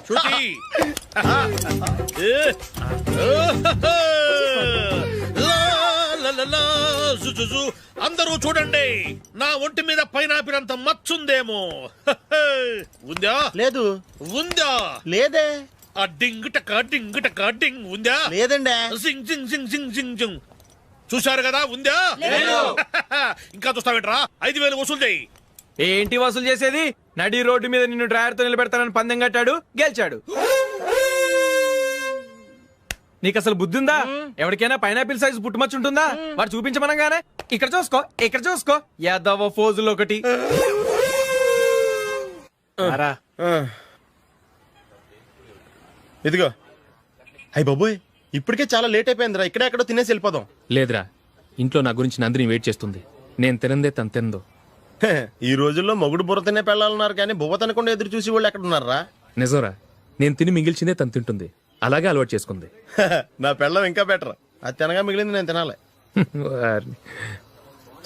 శృతి. అందరూ చూడండి, నా ఒంటి మీద పైనాపిల్ అంత మచ్చుందేమో. ఉందా? లేదు. ఉందా? లేదే. ఆ డింగ్ టక డింగ్ టక డింగ్ ఉందా? లేదండి. సింగ్ సింగ్ సింగ్ సింగ్ సింగ్ సింగ్. చూశారు కదా? ఉందా? ఇంకా చూస్తావేంట్రా? 5000 వసూలు చేయి. ఏంటి వసూలు చేసేది? నడి రోడ్డు మీద నిన్ను డ్రైవర్తో నిలబెడతానని పందెం కట్టాడు, గెలిచాడు. నీకు అసలు బుద్ధి ఉందా? ఎవరికైనా పైనాపిల్ సైజ్ పుట్టుమచ్చు ఉంటుందా? వాడు చూపించమనగానే ఇక్కడ చూసుకో ఇక్కడ చూసుకో యాదవ ఫోజులు ఒకటి. ఇదిగో. అయ్య బాబోయ్, ఇప్పటికే చాలా లేట్ అయిపోయిందిరా. ఇక్కడే ఎక్కడో తినేసి వెళ్ళిపోదాం. లేదురా, ఇంట్లో నా గురించి నందిని వెయిట్ చేస్తుంది. నేను తినందే తను తిందో. ఈ రోజుల్లో మొగుడు బుర్ర తినే పెళ్ళాలన్నారు కానీ బువ్వ తినకుండా ఎదురు చూసి వాళ్ళు ఎక్కడ ఉన్నారా? నిజంరా, నేను తిని మిగిల్చిందే తను తింటుంది. అలాగే అలవాటు చేసుకుంది. నా పెళ్ళం ఇంకా బెటర్. అది తినగా మిగిలింది నేను తినాలి.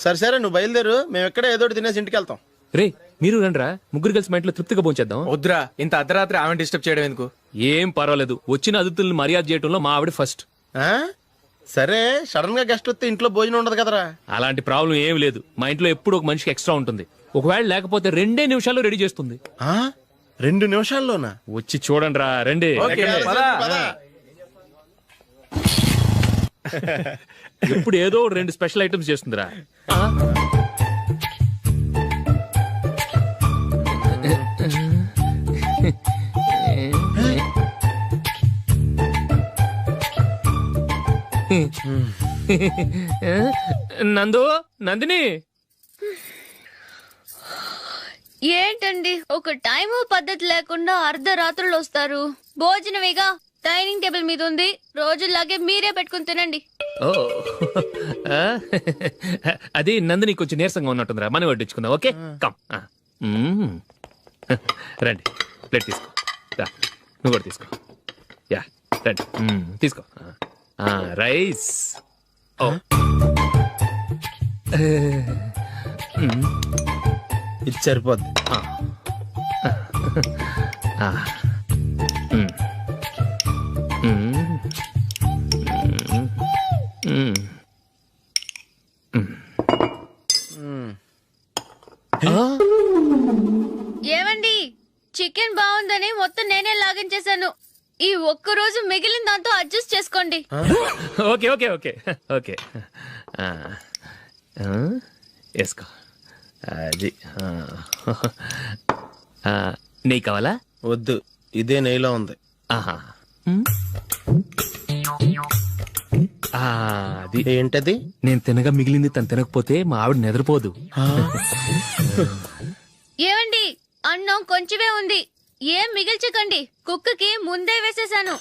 సరే నువ్వు బయలుదేరు, మేము ఎక్కడ ఏదో తినేసి ఇంటికి వెళ్తాం. రే, మీరు రండ్రా, ముగ్గురు కలిసి మా ఇంట్లో తృప్తిగా పోంచేద్దాం. వద్దురా, ఇంత అర్ధరాత్రి ఆమె డిస్టర్బ్ చేయడం ఎందుకు? ఏం పర్వాలేదు, వచ్చిన అతిథులను మర్యాద చేయడంలో మా ఆవిడ ఫస్ట్. సరే, సడన్ గా గెస్ట్ వస్తే ఇంట్లో భోజనం ఉండదు కదరా? అలాంటి ప్రాబ్లం ఏం లేదు. మా ఇంట్లో ఎప్పుడు ఒక మనిషికి ఎక్స్ట్రా ఉంటుంది. ఒకవేళ లేకపోతే 2 నిమిషాల్లో రెడీ చేస్తుంది. 2 నిమిషాల్లోనా? వచ్చి చూడండి రా, రండి. ఎప్పుడు ఏదో 2 స్పెషల్ ఐటమ్స్ చేస్తుందిరా. నందు, నందిని, ఏంటండి ఒక టైము పద్ధతి లేకుండా అర్ధరాత్రులు వస్తారు? భోజనమేగా డైనింగ్ టేబుల్ మీద ఉంది, రోజుల్లాగే మీరే పెట్టుకుని తినండి. ఓ అది నందిని కొంచెం నీరసంగా ఉన్నట్టుందిరా, మనం వడ్డించుకుందాం. Okay come. రండి, ప్లేట్ తీసుకో. రా, నువ్వు కూడా తీసుకో. యా రండి, తీసుకో. రైస్. ఓ ఇది సరిపోద్ది. ఏమండి, చికెన్ బాగుందని మొత్తం నేనే లాగించేశాను. ఈ ఒక్క రోజు మిగిలిన దాంతో అడ్జస్ట్ చేసుకోండి. ఓకే ఓకే ఓకే ఓకే వేసుకో. అది నెయ్యి కావాలా? వద్దు, ఇదే నెయ్యిలో ఉంది. ఆహా, అది ఏంటది? నేను తినగా మిగిలింది తను తినకపోతే మా ఆవిడ నిద్రపోదు. ఏమండి, అన్నం కొంచెమే ఉంది, ఏం మిగిల్చకండి. కుక్కకి ముందే వేసేసాను.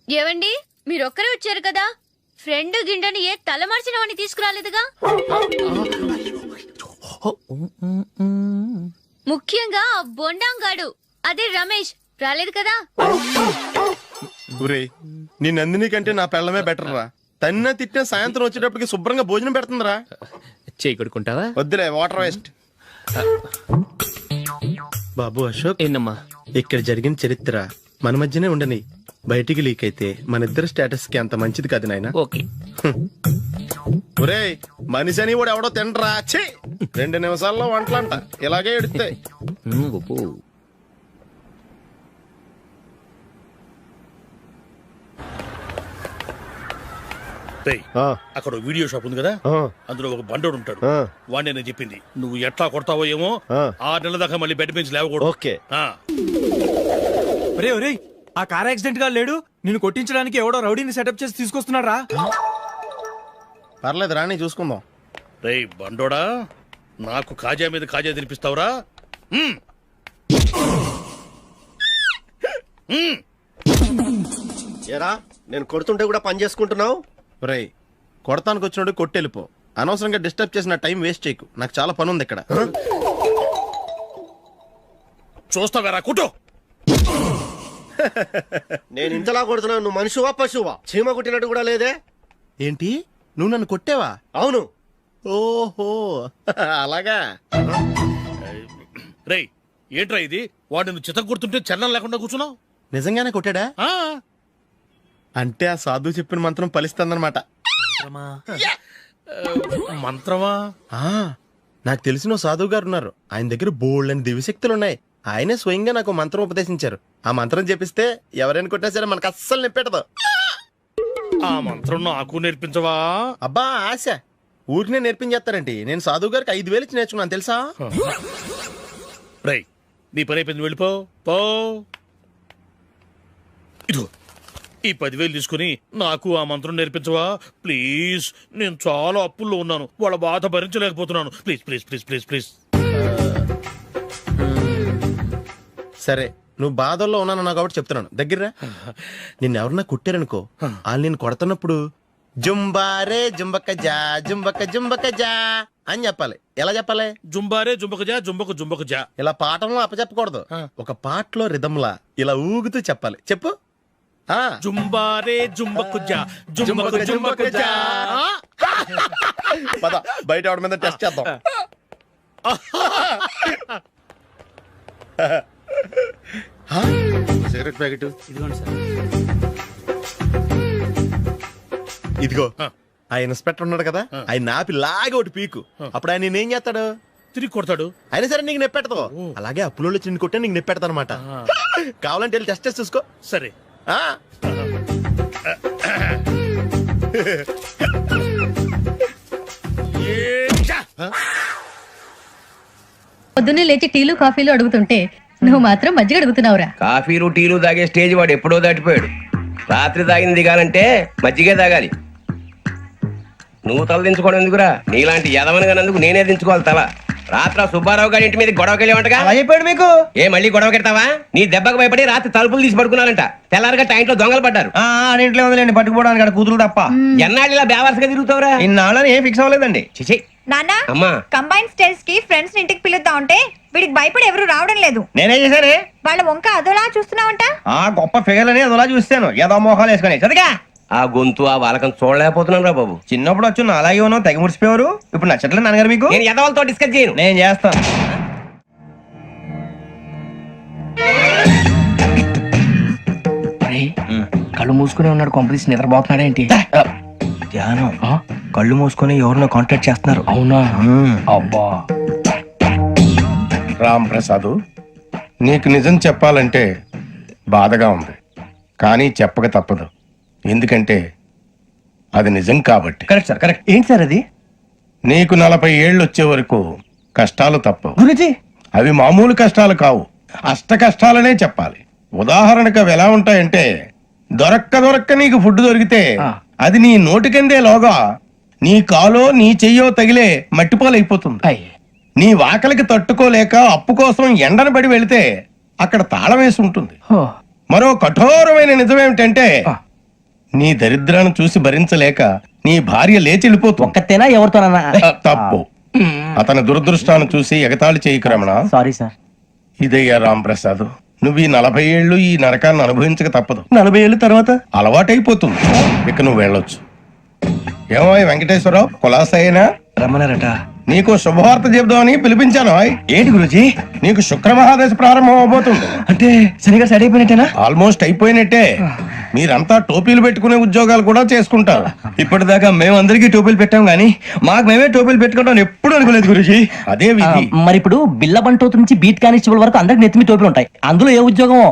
ఏవండి, మీరొక్కరే వచ్చారు కదా, ఫ్రెండ్ గిండెని ఏ తలమార్చిన వాడిని తీసుకురాలేదుగా? ముఖ్యంగా ఆ బొండాంగాడు, అదే రమేష్, రాలేదు కదా? ఒరేయ్, నీ నందిని కంటే నా పెళ్ళమే బెటర్ రా. తన్న తిట్టిన సాయంత్రం వచ్చేటప్పటికి శుభ్రంగా భోజనం పెడుతుందిరా. చేయి కొడుకుంటావా? వద్దులే, వాటర్ వేస్ట్. బాబు అశోక్, ఏంటమ్మా ఇక్కడ జరిగిన చరిత్ర మన మధ్యనే ఉండని, బయటికి లీక్ అయితే మన ఇద్దరు స్టేటస్ కి అంత మంచిది కాదు నాయన. ఓకే. ఒరేయ్, మనిషి అని కూడా ఎవడో తినరా. 2 నిమిషాల్లో వంటలంట ఇలాగే ఎడుతాయి. అక్కడ వీడియో షాప్ ఉంది కదా, అందులో ఒక బండోడు ఉంటాడు. వాడిని నేను చెప్పింది, నువ్వు ఎట్లా కొడతావో ఏమో, 6 నెలల దాకా మళ్ళీ బెడ్ పెంచి లేవకూడదు. ఓకే. ఒరే ఒరే, ఆ కార్ యాక్సిడెంట్ గా లేడు, నిన్ను కొట్టించడానికి ఎవడో రౌడీని సెటప్ చేసి తీసుకొస్తున్నాడు రా. పర్లేదు రాని, చూసుకుందాం. రేయ్ బండోడా, నాకు కాజా మీద కాజా తినిపిస్తావురా? ఏరా, నేను కొడుతుంటే కూడా పని చేసుకుంటున్నావు? ఒరేయ్, కొడతానికి వచ్చినోడు కొట్టెళ్ళిపో. అనవసరంగా డిస్టర్బ్ చేసిన టైం వేస్ట్ చేయకు, నాకు చాలా పని ఉంది ఇక్కడ. చూస్తావారా కుట్టు? నేను ఇంతలా కొడుతున్నావు, నువ్వు మనిషివా పశువా? చీమ కుట్టినట్టు కూడా లేదే. ఏంటి, నువ్వు నన్ను కొట్టేవా? అవును. ఓహో అలాగా. రేయ్ ఏంట్రా ఇది, వాడు నువ్వు చిత్త గుర్తుంటే చలనం లేకుండా కూర్చున్నావు? నిజంగానే కొట్టాడా? అంటే ఆ సాధువు చెప్పిన మంత్రం ఫలిస్తుందన్నమాట. మంత్రమా? నాకు తెలిసిన సాధువు గారు ఉన్నారు, ఆయన దగ్గర బోల్డ్ అని దివ్యశక్తులు ఉన్నాయి. ఆయనే స్వయంగా నాకు మంత్రం ఉపదేశించారు. ఆ మంత్రం చెప్పిస్తే ఎవరైనా కొట్టినా సరే మనకు అస్సలు నిప్పెట్టదు. ఆ మంత్రం నాకు నేర్పించవా? అబ్బా ఆశ, ఊరినే నేర్పించేస్తారండి. నేను సాధువు గారికి 5,000 ఇచ్చి నేర్చుకున్నాను తెలుసా? రేయ్, నీ పని అయిపోయింది, వెళ్ళిపో పో. ఇదిగో ఈ 10,000 తీసుకుని నాకు ఆ మంత్రం నేర్పించవా ప్లీజ్? నేను చాలా అప్పుల్లో ఉన్నాను, వాళ్ళ బాధ భరించలేకపోతున్నాను. Please please please please please. సరే, నువ్వు బాధల్లో ఉన్నాను నాకు కాబట్టి చెప్తున్నాను. దగ్గర నిన్ను ఎవరన్నా కుట్టారనుకో, వాళ్ళు నేను కొడుతున్నప్పుడు జుంబారే జుంబక జా జుంబక జుంబక జా అని చెప్పాలి. ఎలా చెప్పాలి? జుంబారే జుంబక జా జుంబక జుంబక జా. ఇలా పాఠంలో అప్పచెప్పకూడదు, ఒక పాటలో రిధంలా ఇలా ఊగుతూ చెప్పాలి. చెప్పు. జుంబారే జుంబకు జా జుంబకు జుంబకు జా. పద బయట ఆవిడ మీద టెస్ట్ చేద్దాం. సిగరెట్ ప్యాకెట్ ఇదిగోండి సార్. ఇదిగో. ఆ ఇన్స్పెక్టర్ ఉన్నాడు కదా, ఆయన నాపి లాగే ఒకటి పీకు. అప్పుడు ఆయన నేనేం చేస్తాడు? తిరిగి కొడతాడు. అయినా సరే నీకు నెప్పెడతావు. అలాగే అప్పులో చిన్న కొట్టే నీకు నెప్పెడతా అనమాట. కావాలంటే వెళ్ళి టెస్ట్ చేసి చూసుకో. సరే. పొద్దున్నే లేచి టీలు కాఫీలు అడుగుతుంటే నువ్వు మాత్రం మజ్జిగ అడుగుతున్నావురా. కాఫీలు టీలు తాగే స్టేజ్ వాడు ఎప్పుడో దాటిపోయాడు. రాత్రి తాగింది దిగాలంటే మజ్జిగే తాగాలి. నువ్వు తల దించుకోవడం ఎందుకురా? నీలాంటి యదవనగానందుకు నేనే దించుకోవాలి తల. రాత్ర సుబ్బారావు గారి ఇంటి మీద గొడవకి వెళ్ళేవంటగా. అలా చెప్పాడు మీకు? ఏ మళ్ళీ గొడవ కెడతావా? నీ దెబ్బకు భయపడి రాత్రి తలుపులు తీసి పడుకున్నారంట. తెల్లారగా టైంట్లో దొంగలు పడ్డారు. ఇంట్లో ఉందిలేండి, పట్టుకుపోవడానికి అక్కడ కూతురు తప్ప. ఎన్నాళ్ళు ఇలా బేవర్స్గా తిరుగుతావురా? ఇన్నాళ్ళని ఏం ఫిక్స్ అవ్వలేదండి. చిచి నాన్న, అమ్మా, కంబైన్ స్టైల్స్ కి ఫ్రెండ్స్ ఇంటికి పిలుద్దాం అంటే వీడికి భయపడి ఎవరు రావడం లేదు. నేనేం చేశానే? వాళ్ళ వంక అదోలా చూస్తున్నావంట. ఆ గొప్ప ఫిగర్ అని అదోలా చూస్తాను. ఏదో మోహాలు వేసుకొని చదిగా. ఆ గొంతు ఆ వాలకం చూడలేకపోతున్నాను రా బాబు. చిన్నప్పుడు వచ్చి నా అలాగే ఉన్నావు, తెగ ముడిచిపోయారు. ఇప్పుడు నచ్చట్లేదు నాన్నగారు మీకు? నేను యదవలతో డిస్కస్ చేయను. నేను చేస్తాను. కళ్ళు మూసుకుని ఉన్నాడు, కొంపదీసి నిద్రపోతున్నాడేంటి? ధ్యానం. కళ్ళు మూసుకొని ఎవరినో కాంటాక్ట్ చేస్తున్నారు. అవునా? అబ్బా. రామ్ ప్రసాద్, నీకు నిజం చెప్పాలంటే బాధగా ఉంది, కానీ చెప్పక తప్పదు. ఎందుకంటే అది నిజం కాబట్టి. Correct sir, correct. ఏంటి సార్ అది? నీకు 40 ఏళ్ళు వచ్చే వరకు కష్టాలు తప్పవు. గురుజీ, అవి మామూలు కష్టాలు కావు, అష్ట కష్టాలనే చెప్పాలి. ఉదాహరణకు అవి ఎలా ఉంటాయంటే, దొరక్క నీకు ఫుడ్ దొరికితే అది నీ నోటికందే లోగా నీ కాలో నీ చెయ్యో తగిలే మట్టిపాలైపోతుంది. నీ వాకలికి తట్టుకోలేక అప్పు కోసం ఎండను పడి వెళితే అక్కడ తాళం వేసి ఉంటుంది. మరో కఠోరమైన నిజమేమిటంటే, నీ దరిద్రాన్ని చూసి భరించలేక నీ భార్య లేచి వెళ్ళిపోతుంది. ఒక్కతేనా ఎవరితోనన్నా? తప్పు. అతని దురదృష్టాన్ని చూసి ఎగతాళి చేయకు రమణ. Sorry sir. ఇదయ్యా రాంప్రసాద్, నువ్వు ఈ 40 ఏళ్ళు ఈ నరకాన్ని అనుభవించక తప్పదు. 40 ఏళ్ళ తర్వాత అలవాటైపోతుంది. ఇక నువ్వు వెళ్ళొచ్చు. ఏమో వెంకటేశ్వరరావు, కులాసైనా రమ్మన్నారట. నీకు శుభవార్త చెబుదామని పిలిపించాను. ఏంటి గురుజీ? నీకు శుక్రమహాదశ ప్రారంభం అవబోతుంది. అంటే సరిగా సెట్ అయిపోయినట్టేనా? ఆల్మోస్ట్ అయిపోయినట్టే. మీరంతా టోపీలు పెట్టుకునే ఉద్యోగాలు కూడా చేసుకుంటారు. ఇప్పటిదాకా మేమందరికీ టోపీలు పెట్టాం గానీ మాకు మేమే టోపీలు పెట్టుకుంటాం ఎప్పుడు అనుకోలేదు గురుజీ. అదే విధి. మరి ఇప్పుడు బిల్ల బంటోతు నుంచి బీట్ కానిస్టేబుల్ వరకు అందరికి నెత్తిమి టోపీలు ఉంటాయి. అందులో ఏ ఉద్యోగం?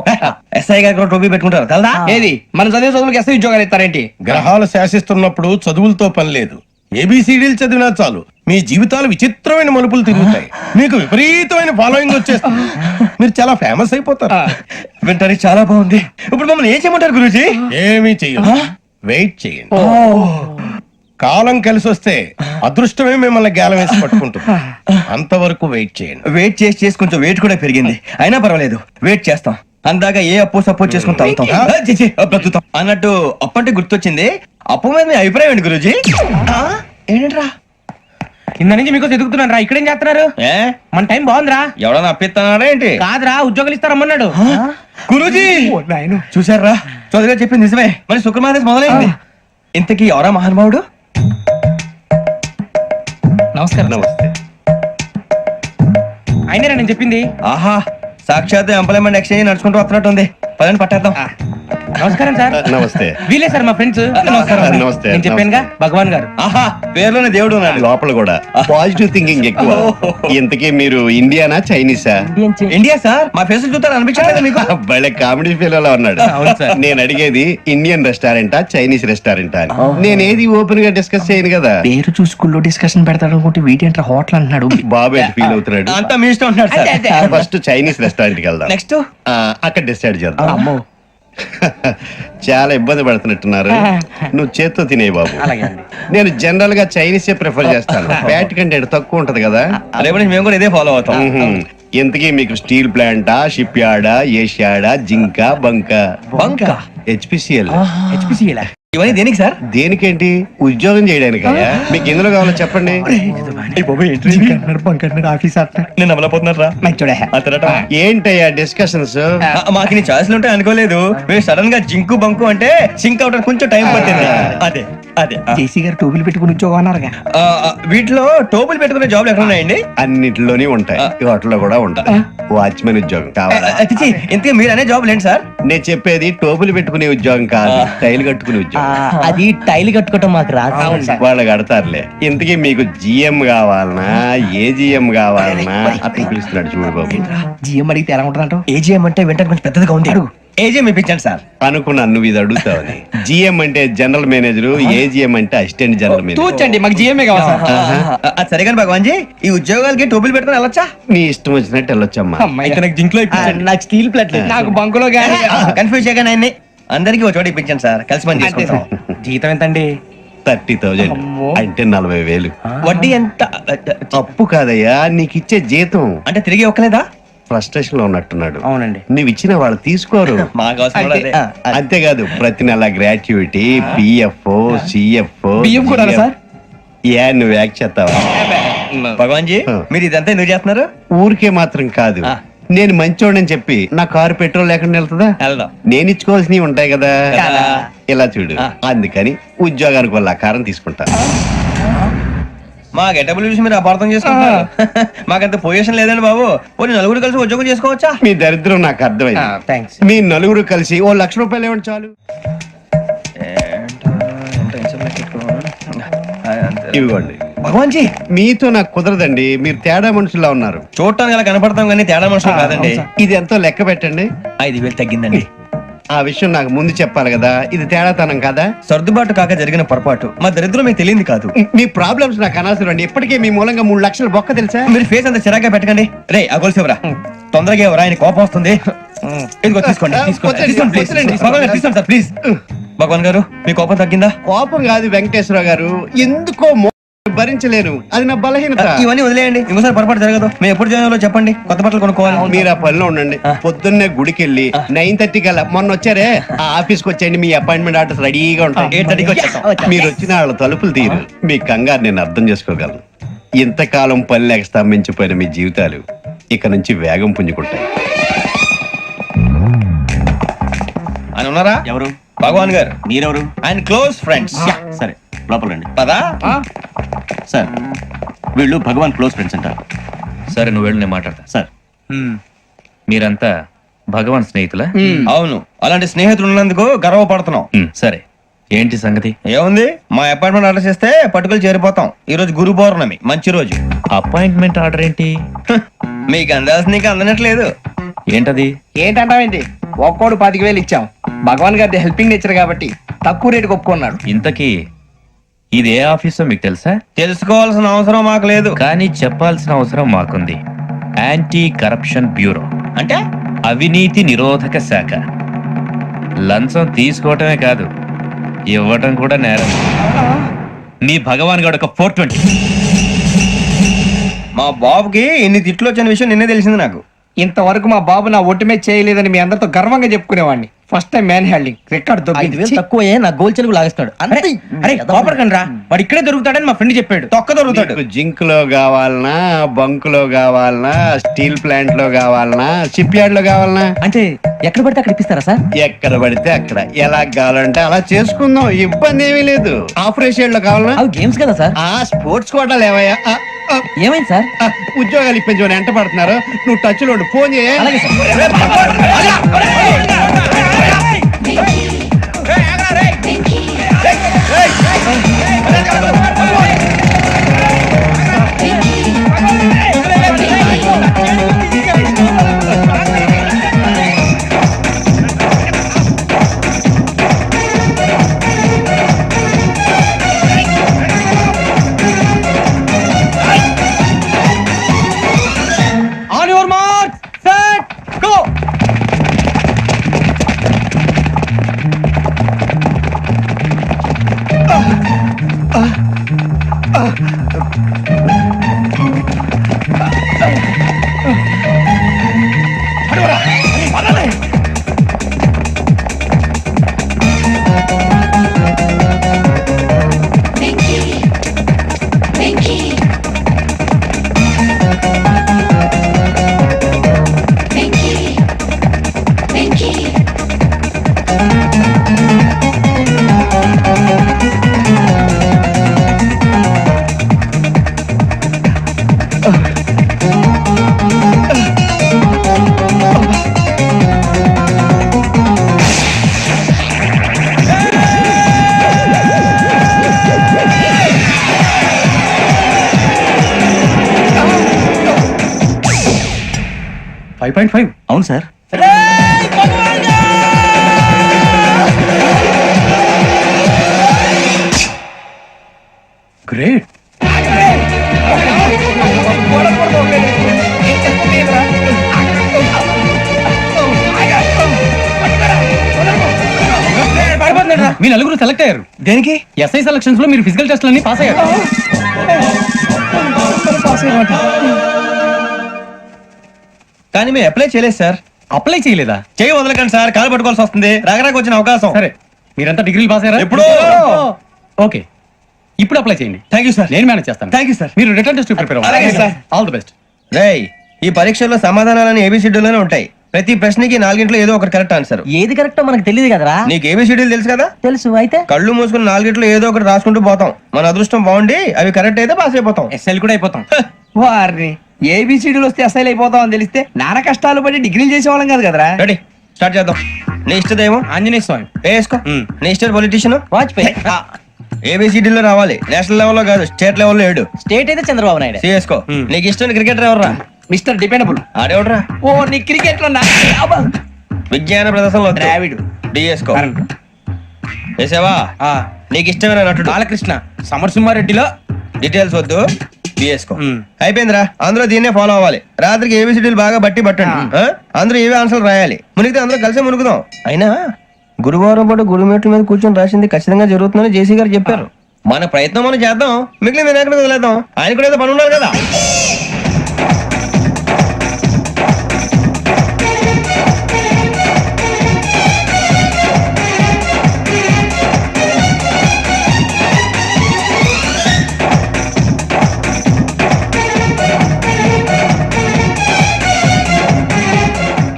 ఎస్ఐ గారు కూడా టోపీ పెట్టుకుంటారు కదా? ఏది మన చదివే చదువులకు ఎస్ఐ ఉద్యోగాలు ఇస్తారేంటి? గ్రహాలు శాసిస్తున్నప్పుడు చదువులతో పని లేదు. ఏబిసిడీలు చదివినా చాలు మీ జీవితాలు విచిత్రమైన మలుపులు తిరుగుతాయి. మీకు విపరీతమైన ఫాలోయింగ్ వచ్చేస్తుంది. మీరు చాలా ఫేమస్ అయిపోతారు. వింటానికి చాలా బాగుంది. ఇప్పుడు మమ్మల్ని ఏం చేయమంటారు గురూజీ? ఏమీ చెయ్యదు, వెయిట్ చేయండి. కాలం కలిసి వస్తే అదృష్టమే మిమ్మల్ని గేలం వేసి పట్టుకుంటుంది. అంతవరకు వెయిట్ చేయండి. వెయిట్ చేసి కొంచెం వెయిట్ కూడా పెరిగింది. అయినా పర్వాలేదు, వెయిట్ చేస్తాం. అందాక ఏ అప్పు సపోర్ట్ చేసుకుని తాగుతాం. బ్రతుకుతాం అన్నట్టు అప్పు అంటే గుర్తొచ్చింది. అప్పు మీద మీ అభిప్రాయం ఏంటి గురూజీ? ఏంటరా కింద నుంచి మీకు ఎదుగుతున్నాను రా. ఇక్కడేం చేస్తున్నారు? మన టైం బాగుందిరా. ఎవడన్నా అప్పిస్తున్నారా ఏంటి? కాదురా, ఉద్యోగాలు ఇస్తారమ్మన్నాడు గురూజీ. చూసారా, చౌదరిగా చెప్పింది నిజమే. మరి శుక్రమాదేశ్ మొదలైంది. ఇంతకీ ఎవరా మహానుభావుడు? నమస్కారం. నమస్తే. అయినరా నేను చెప్పింది? ఆహా, సాక్షాత్ ఎంప్లాయ్మెంట్ ఎక్స్చేంజ్ నడుచుకుంటూ వస్తున్నట్టు ఉంది. పదండి పట్టేద్దాం. నమస్కారం సార్. నమస్తే. వీలే సార్ మా ఫ్రెండ్స్. నమస్తే. నేను చెప్పానుగా భగవాన్ గారు. ఆహా, పేర్లోనే దేవుడు ఉన్నాడు. లోపల కూడా పాజిటివ్ థింకింగ్ ఎక్కువ. ఇంతకీ మీరు ఇండియానా చైనీసా? India sir. మా ఫేస్ చూస్తారు అనిపించలేదు మీకు? భలే కామెడీ ఫీల్ అలా ఉన్నాడు. నేను అడిగేది ఇండియన్ రెస్టారెంటా చైనీస్ రెస్టారెంటా అని. నేనేది ఓపెన్ గా డిస్కస్ చేయను కదా. పేరు చూసుకుల్లో డిస్కషన్ పెడతాడు అనుకుంటే వీటేంట్రా హోటల్ అంటున్నాడు. బాబు ఎట్ ఫీల్ అవుతున్నాడు. అంతా మీ ఇష్టం ఉంటున్నాడు సార్. ఫస్ట్ చైనీస్ రెస్టారెంట్ కి వెళ్దాం. నెక్స్ట్ అక్కడ డిసైడ్ చేద్దాం. చాలా ఇబ్బంది పడుతున్నట్టున్నారు. నువ్వు చేత్తో తినే బాబు. నేను జనరల్ గా చైనీస్ ప్రిఫర్ చేస్తాను. ఫ్యాట్ కంటెంట్ తక్కువ ఉంటది కదా. రేపు నుంచి మేము కూడా ఇదే ఫాలో అవుతాం. ఇంతకీ మీకు స్టీల్ ప్లాంటా, షిప్ యార్డా, ఏషియాడా, జింక, బంకా? హెచ్పిసిఎల్. ఇవన్నీ దేనికి సార్? దేనికేంటి? ఉద్యోగం చేయడానికి. మీకు ఎందులో కావాలో చెప్పండి. నేను అమలపోతున్నారా? ఏంటయ్యా డిస్కషన్స్? మాకు నీ ఛాయిస్లు ఉంటాయి అనుకోలేదు. మీరు సడన్ గా జింకు బంకు అంటే సింక్ అవడానికి కొంచెం టైం పట్టింది. అదే అదే జేసీ గారు టోపీలు పెట్టుకుని ఉద్యోగం అన్నారుగా. వీటిలో టోపులు పెట్టుకునే జాబ్లు ఎక్కడ ఉన్నాయండి? అన్నిటిలోనే ఉంటాయి. వాటిలో కూడా ఉంటాయి. వాచ్మెన్ ఉద్యోగం కావాలా? ఇంతకీ మీరు అనే జాబ్ ఏంటి సార్? నేను చెప్పేది టోపులు పెట్టుకునే ఉద్యోగం కాదు, టైల్ కట్టుకునే ఉద్యోగం. అది టైల్ కట్టుకోవటం మాకు రాదు. వాళ్ళు కడతారులే. ఇంతకీ మీకు జిఎం కావాలనా, ఏ జిఎం కావాలనా? అతను పిలుస్తున్నాడు చూడు బాబు. జిఎం అడిగితే ఎలా ఉంటుందంట? ఏజీఎం అంటే వెంటనే కొంచెం పెద్దదిగా ఉంది. ఏజీఎం ఇప్పించండి సార్. అనుకున్నాను నువ్వు ఇది అడుగుతావని. జిఎం అంటే జనరల్ మేనేజర్, ఏజిఎం అంటే అసిస్టెంట్ జనరల్ మేనేజర్. తూచండి, మాకు జిఎంఏ కావాలి సార్. అది సరే కానీ భగవాన్ జీ, ఈ ఉద్యోగాలకి టోబుల్ పెట్టుకుని వెళ్ళొచ్చా? నీ ఇష్టం వచ్చినట్టు వెళ్ళొచ్చమ్మా. అయితే నాకు జింక్ లో నాకు స్టీల్ ప్లేట్, నాకు బంకులో కానీ కన్ఫ్యూజ్ చేయగానే ఆయన్ని అందరికి ఒక చోట ఇప్పించండి సార్, కలిసి పని చేసుకుంటాం. జీతం ఎంతండి? 30,000 అంటే 40,000. వడ్డీ ఎంత? అప్పు కాదయ్యా, నీకు ఇచ్చే జీతం. అంటే తిరిగి ఒక్కలేదా? ఫ్రస్ట్రేషన్ లో ఉన్నట్టున్నాడు. అవునండి. నువ్వు ఇచ్చిన వాళ్ళు తీసుకోరు. అంతేకాదు, ప్రతి నెల గ్రాట్యుటీ, పిఎఫ్, సిఎఫ్. బియ్యం కూడా సార్? ఏ నువ్వు యాక్ట్ చేస్తావా? భగవాన్ జీ, మీరు ఇదంతా ఎందుకు చేస్తున్నారు? ఊరికే మాత్రం కాదు, నేను మంచోడని చెప్పి నా కారు పెట్రోల్ లేకుండా వెళ్తుందా? నేను ఇచ్చుకోవాల్సినవి ఉంటాయి కదా. ఇలా చూడు, అందుకని ఉద్యోగానికి వాళ్ళ ఆకారం తీసుకుంటా. మా గెటబుల్ చూసి మీరు అపార్థం చేసుకుంటారు. మాకంత పొజిషన్ లేదండి బాబు. పోనీ నలుగురు కలిసి ఉద్యోగం చేసుకోవచ్చా? మీ దరిద్రం నాకు అర్థమైంది. మీ నలుగురు కలిసి ఓ 1,00,000 రూపాయలు ఇవ్వండి చాలు. ఇవ్వండి. భగవాన్ జీ, మీతో నాకు కుదరదండి, మీరు తేడా మనుషుల్లా ఉన్నారు. చూడటానికి అలా కనపడతాం కానీ తేడా మనుషులు కాదండి. ఇది ఎంతో లెక్క పెట్టండి. 5,000 తగ్గిందండి. ఆ విషయం నాకు ముందు చెప్పాలి కదా, ఇది తేడాతనం కదా. సర్దుబాటు కాక జరిగిన పొరపాటు. మా దరిద్రం మీకు తెలియదు కాదు. మీ ప్రాబ్లమ్స్ నాకు అనవసరం అండి. ఇప్పటికే మీ మూలంగా 3 లక్షలు బొక్క తెలుసా? మీరు ఫేస్ అంత చిరాగ్గా పెట్టకండి. రే ఆ గొలుసేవరా, తొందరగా ఎవరా, ఆయన కోపం వస్తుంది. ఇదిగో తీసుకోండి, తీసుకోండి సార్ ప్లీజ్. భగవాన్ గారు, మీ కోపం తగ్గిందా? కోపం కాదు వెంకటేశ్వర గారు, ఎందుకో భరించలేను, అది నా బలహీనత. ఇవన్నీ వదిలేయండి, ఇంకోసారి పొరపాటు జరగదు. మేము ఎప్పుడు జాయిన్ చెప్పండి, కొత్త బట్టలు కొనుక్కోవాలి. మీరు ఆ పనిలో ఉండండి. పొద్దున్నే గుడికి వెళ్ళి 9:30 కల్లా, మొన్న వచ్చారే ఆ ఆఫీస్కి వచ్చేయండి, మీ అపాయింట్మెంట్ ఆర్డర్స్ రెడీగా ఉంటాయి. 8:30కి వచ్చేస్తాం. మీరు వచ్చిన వాళ్ళ తలుపులు తీరు. మీ కంగారు నేను అర్థం చేసుకోగలను. ఇంతకాలం పని లేక స్తంభించిపోయిన మీ జీవితాలు ఇక నుంచి వేగం పుంజుకుంటాయి. ఆయన ఉన్నారా? ఎవరు? భగవాన్ గారు. మీరెవరు? ఆయన క్లోజ్ ఫ్రెండ్స్. సరే, లోపల రండి. పదా సార్, వీళ్ళు భగవాన్ క్లోజ్ ఫ్రెండ్స్ అంటారు. సరే, నువ్వు వెళ్ళు, నేను మాట్లాడతా. సార్, మీరంతా భగవాన్ స్నేహితులా? అవును, అలాంటి స్నేహితులు ఉన్నందుకు గర్వపడుతున్నాం. సరే, ఏంటి సంగతి? ఏముంది, మా అపాయింట్మెంట్ ఆర్డర్ చేస్తే పట్టుకులు చేరిపోతాం. ఈ రోజు గురు పౌర్ణమి, మంచి రోజు. అపాయింట్మెంట్ ఆర్డర్ ఏంటి? మీకు అందాల్సిన నీకు అందనట్లేదు. ఏంటది? ఏంటంటావేంటి? ఒక్కోడు 25,000 ఇచ్చాం. భగవాన్ గారి హెల్పింగ్ నేచర్ కాబట్టి తక్కువ రేటుకి ఒప్పుకున్నాడు. ఇంతకీ ఇది ఏ ఆఫీసో మీకు తెలుసా? తెలుసుకోవాల్సిన అవసరం మాకు లేదు, కానీ చెప్పాల్సిన అవసరం మాకుంది. యాంటీ కరప్షన్ బ్యూరో, అంటే అవినీతి నిరోధక శాఖ. లంచం తీసుకోవటమే కాదు, ఇవ్వటం కూడా నేరం. మీ భగవాన్ గారు ఒక 420. మా బాబుకి ఇన్ని తిట్లు వచ్చిన విషయం నిన్నే తెలిసింది నాకు. ఇంతవరకు మా బాబు నా ఒట్టుమే చేయలేదని మీ అందరితో గర్వంగా చెప్పుకునేవాడిని. First time man handing record తక్కువ నా గోల్ చెలుగు లాగేస్తాడు. అరే కోపడకండి రా, వాడు ఇక్కడే దొరుకుతాడని మా ఫ్రెండ్ చెప్పాడు. తొక్క దొరుకుతాడు. జింక్ లో కావాలనా, బంక్ లో కావాలనా, స్టీల్ ప్లాంట్ లో కావాలనా, షిప్ యార్డ్ లో కావాలనా? అంటే ఎక్కడ పడితే అక్కడ ఇప్పిస్తారా సార్? ఎక్కడ పడితే అక్కడ, ఎలా కావాలంటే అలా చేసుకుందాం, ఇబ్బంది ఏమీ లేదు. ఆపరేషన్ లో కావాలనా? అవి గేమ్స్ కదా సార్. స్పోర్ట్స్ కోటాలు ఏవయ్యా? ఏమైంది సార్? ఉద్యోగాలు ఇప్పించమని ఎంట పడుతున్నారు. నువ్వు టచ్ లో ఫోన్ చేయ. అవును సార్. గ్రేట్. మీ నలుగురు సెలెక్ట్ అయ్యారు. దేనికి? ఎస్ఐ సెలక్షన్స్ లో మీరు ఫిజికల్ టెస్ట్ అన్ని పాస్ అయ్యారు. కానీ మేము అప్లై చేయలేదు సార్. అప్లై చేయలేదా? చేయి వదలకండి సార్, కాలు పట్టుకోవాల్సి వస్తుంది. రాగరాకు వచ్చిన అవకాశం. సరే, మీరంతా డిగ్రీలు పాస్ అయ్యారా? ఎప్పుడో. ఓకే, ఇప్పుడు అప్లై చేయండి. Thank you sir. నేను మేనేజ్ చేస్తాను. Thank you sir. మీరు రిటర్న్ టెస్ట్ ప్రిపేర్ అలాగే అవ్వండి. సార్. All the best. రేయ్, ఈ పరీక్షల్లో సమాధానాలని ఏబిసిడ్యూల్లోనే ఉంటాయి. ప్రతి ప్రశ్నకి 4 ఏదో ఒకటి కరెక్ట్ ఆన్సర్. ఏది కరెక్టో మనకు తెలియదు కదరా. నీకు ఏబిసిడ్యూల్ తెలుసు కదా? తెలుసు. అయితే కళ్ళు మూసుకుని 4 ఏదో ఒకటి రాసుకుంటూ పోతాం. మన అదృష్టం బాగుండి అవి కరెక్ట్ అయితే పాస్ అయిపోతాం. ఎస్ఎల్ కూడా అయిపోతాం. వారిని ఏబిసిడీలు వస్తే అసైల్ అయిపోతాం అని తెలిస్తే నాన్న కష్టాలు పడి డిగ్రీలు చేసేవాళ్ళం కాదు కదరా. రెడీ, స్టార్ట్ చేద్దాం. నీ ఇష్టదేమో ఆంజనేయ స్వామి. వేసుకో. నీ ఇష్ట పొలిటీషియన్ వాజ్పేయి. ఏబిసిడీలో రావాలి. నేషనల్ లెవెల్లో కాదు, స్టేట్ లెవెల్లో 7. స్టేట్ అయితే చంద్రబాబు నాయుడు. సిఎస్కో. నీకు ఇష్టం క్రికెటర్ ఎవర్రా? Mister dependable. ఆడేవడరా? ఓ నీ క్రికెట్ లో విజ్ఞాన ప్రదర్శనలో ద్రావిడు. డిఎస్కో. వేసావా? నీకు ఇష్టమైన నటుడు? బాలకృష్ణ. సమర్సింహారెడ్డిలో డీటెయిల్స్ వద్దు, బిఎస్కో. అయిపోయిందిరా. అందరూ దీన్నే ఫాలో అవ్వాలి. రాత్రికి ఏబిసిడీలు బాగా బట్టి పట్టండి. అందరూ ఏవే ఆన్సర్లు రాయాలి. మునిగితే అందరూ కలిసి మునుగుదాం. అయినా గురువారం పాటు గురుమేట్ల మీద కూర్చొని రాసింది ఖచ్చితంగా జరుగుతుందని జేసీ గారు చెప్పారు. మన ప్రయత్నం మనం చేద్దాం, మిగిలిన ఎక్కడ వదిలేద్దాం. ఆయన కూడా ఏదో పని ఉన్నారు కదా.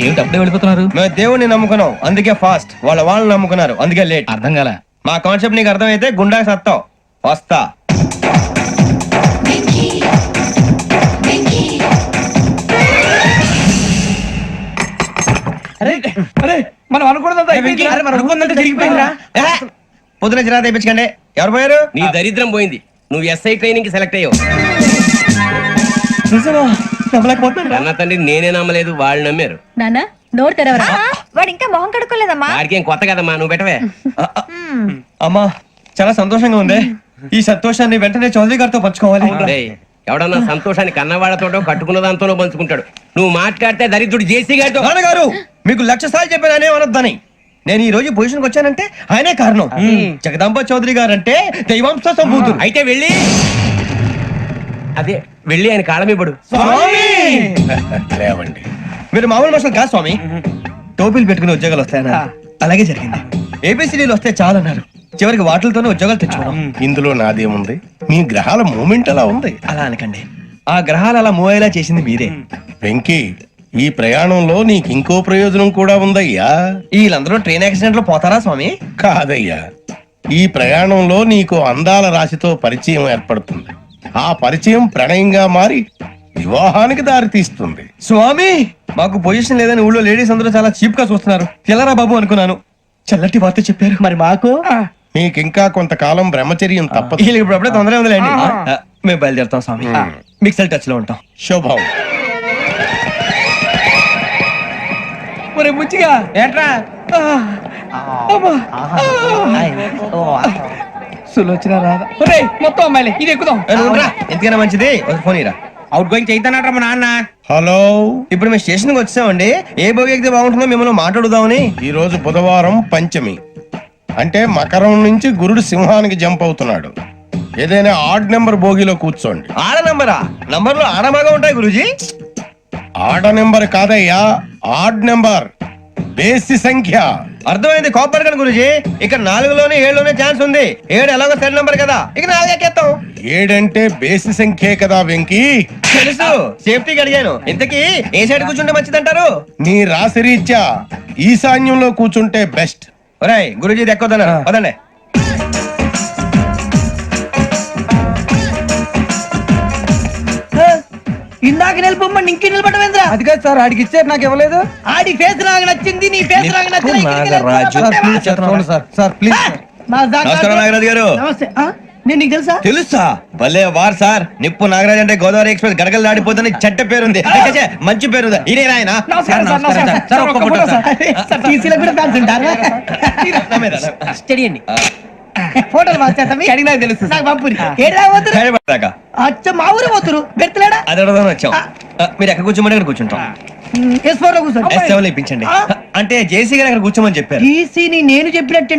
ఏమిటి అప్పుడే వెళ్ళిపోతున్నారు? మేము దేవుడిని నమ్ముకున్నాం, అందుకే ఫాస్ట్. వాళ్ళని నమ్ముకున్నారు, అందుకే లేట్. అర్థం కాల. మా కాన్సెప్ట్ నీకు అర్థమైతే గుండా సత్తావు. వస్తా. మనం అనుకున్నదంతా జరిగిపోయిందిరా. పొద్దున జిరా తెప్పించకండి. ఎవరు పోయారు? నీ దరిద్రం పోయింది. నువ్వు ఎస్ఐ ట్రైనింగ్ కి సెలెక్ట్ అయ్యావు. అన్న తండ్రి నేనే నమ్మలేదు, వాళ్ళు నమ్మారు. నాన్న నోరు తెరవరా. వాడు ఇంకా మొహం కడుక్కోలేదమ్మా. వాడికి ఏం కొత్త కదమ్మా, నువ్వు పెట్టవే. అమ్మా, చాలా సంతోషంగా ఉంది. ఈ సంతోషాన్ని వెంటనే చౌదరి గారితో పంచుకోవాలి. డేయ్, ఎవడన్నా సంతోషాన్ని కన్నవాళ్లతోటో కట్టుకున్న దాంతోనో పంచుకుంటాడు. నువ్వు మాట్లాడితే దరిద్రుడు జేసీ గారితో. నాన్నగారు, మీకు 1,00,000 సార్లు చెప్పానే అనొద్దని. నేను ఈ రోజు పొజిషన్కి వచ్చానంటే ఆయనే కారణం. జగదాంబ చౌదరి గారు అంటే దైవాంశ సంభూతుడు. అయితే వెళ్ళి అదే వెళ్ళి ఆయన కాళ్ళమివ్వడు. లేవండి, మీరు మామూలు మనుషులు కాదు స్వామి. టోపీలు పెట్టుకుని ఉద్యోగాలు వస్తాయన్నా, అలాగే జరిగింది. ఏబిసిడీలు వస్తే చాలన్నారు, చివరికి వాటిలతోనే ఉద్యోగాలు తెచ్చుకున్నాం. ఇందులో నాదేముంది? మీ గ్రహాల మూమెంట్ అలా ఉంది. అలా అనకండి, ఆ గ్రహాలు అలా మూవ్ అయ్యేలా చేసింది మీరే. వెంకీ, ఈ ప్రయాణంలో నీకు ఇంకో ప్రయోజనం కూడా ఉందయ్యా. వీళ్ళందరూ ట్రైన్ యాక్సిడెంట్ లో పోతారా స్వామి? కాదయ్యా, ఈ ప్రయాణంలో నీకు అందాల రాశితో పరిచయం ఏర్పడుతుంది. ఆ పరిచయం ప్రణయంగా మారి వివాహానికి దారి తీస్తుంది. స్వామి, మాకు పొజిషన్ లేదని ఊళ్ళో లేడీస్ అందరూ చాలా చీప్ గా చూస్తున్నారు. తెల్లరా బాబు అనుకున్నాను, చల్లటి వార్త చెప్పారు. మరి మాకు నీకింకా కొంతకాలం బ్రహ్మచర్యం తప్పదు. వీళ్ళకి ఇప్పుడు అప్పుడే తొందరగా ఉందిలేండి. మేము బయలుదేరుతాం స్వామి, మిక్సెల్ టచ్ లో ఉంటాం. శుభం. ఒరే బుచ్చిగా ఏంట్రా సులోచన రాదా? ఒరే మొత్తం అమ్మాయిలే, ఇది ఎక్కుదాం. ఎందుకైనా మంచిది ఒక ఫోన్ ఇరా. అవుట్ గోయింగ్ చేద్దానట్రా మా నాన్న. హలో, ఇప్పుడు మేము స్టేషన్ కి వచ్చామండి. ఏ బోగి ఎక్కితే బాగుంటుందో మిమ్మల్ని మాట్లాడుదామని. ఈ రోజు బుధవారం పంచమి, అంటే మకరం నుంచి గురుడు సింహానికి జంప్ అవుతున్నాడు. ఏదైనా ఆడ్ నెంబర్ బోగిలో కూర్చోండి. ఆడ నంబరా? నంబర్లు ఆడ బాగా ఉంటాయి గురూజీ. ఆడ నెంబర్ కాదయ్యా, ఆడ్ నెంబర్, బేసి సంఖ్య. అర్థమైంది, కాపర్ కానీ గురూజీ. ఇక్కడ 4లోనే 7లోనే ఛాన్స్ ఉంది. 7 ఎలాగో సెడ్ నంబర్ కదా, ఇక 4 ఎక్కేస్తాం. 7 అంటే బేసి సంఖ్యే కదా వెంకీ. తెలుసు, సేఫ్టీకి అడిగాను. ఇంతకీ ఏ సైడ్ కూర్చుంటే మంచిదంటారు? నీ రాశి రీత్యా ఈశాన్యంలో కూర్చుంటే బెస్ట్. ఒరేయ్ గురూజీ దెక్కొద్దన్నారు, పదండి. ఇందాక నిలబొమ్మని ఇంకే నిలబడమేంద్రా? అది కాదు సార్, ఆడికి ఇచ్చారు, నాకు ఇవ్వలేదు. ఆడి ఫేస్ నాకు నచ్చింది, నీ ఫేస్ నాకు నచ్చింది. నమస్కారం నాగరాజు గారు. నమస్తే. నేను నీకు తెలుసా? తెలుసా? భలే వార్ సార్. నిప్పు నాగరాజ్ అంటే గోదావరి ఎక్స్ప్రెస్ గడగలు దాడిపోతుంది చెడ్డ పేరుంది. మంచి పేరుంది. ఇదే ఆయన. టీసీలో కూడా ఫ్యాన్స్ ఉంటారా? స్టడీ అండి. ఫోటోలు మార్చేస్తా మీకు అడిగినా తెలుసు నాకు పంపురి ఏడా పోతురు హైదరాబాద్ అచ్చ మా ఊరు పోతురు బెర్తలేడా అది అడగదామని వచ్చాం మీరు ఎక్కడ కూర్చోమని అక్కడ కూర్చుంటాం S4 లో కూర్చోండి S7 ఇప్పించండి అంటే జేసీ గారు అక్కడ కూర్చోమని చెప్పారు టీసీని నేను చెప్పినట్టు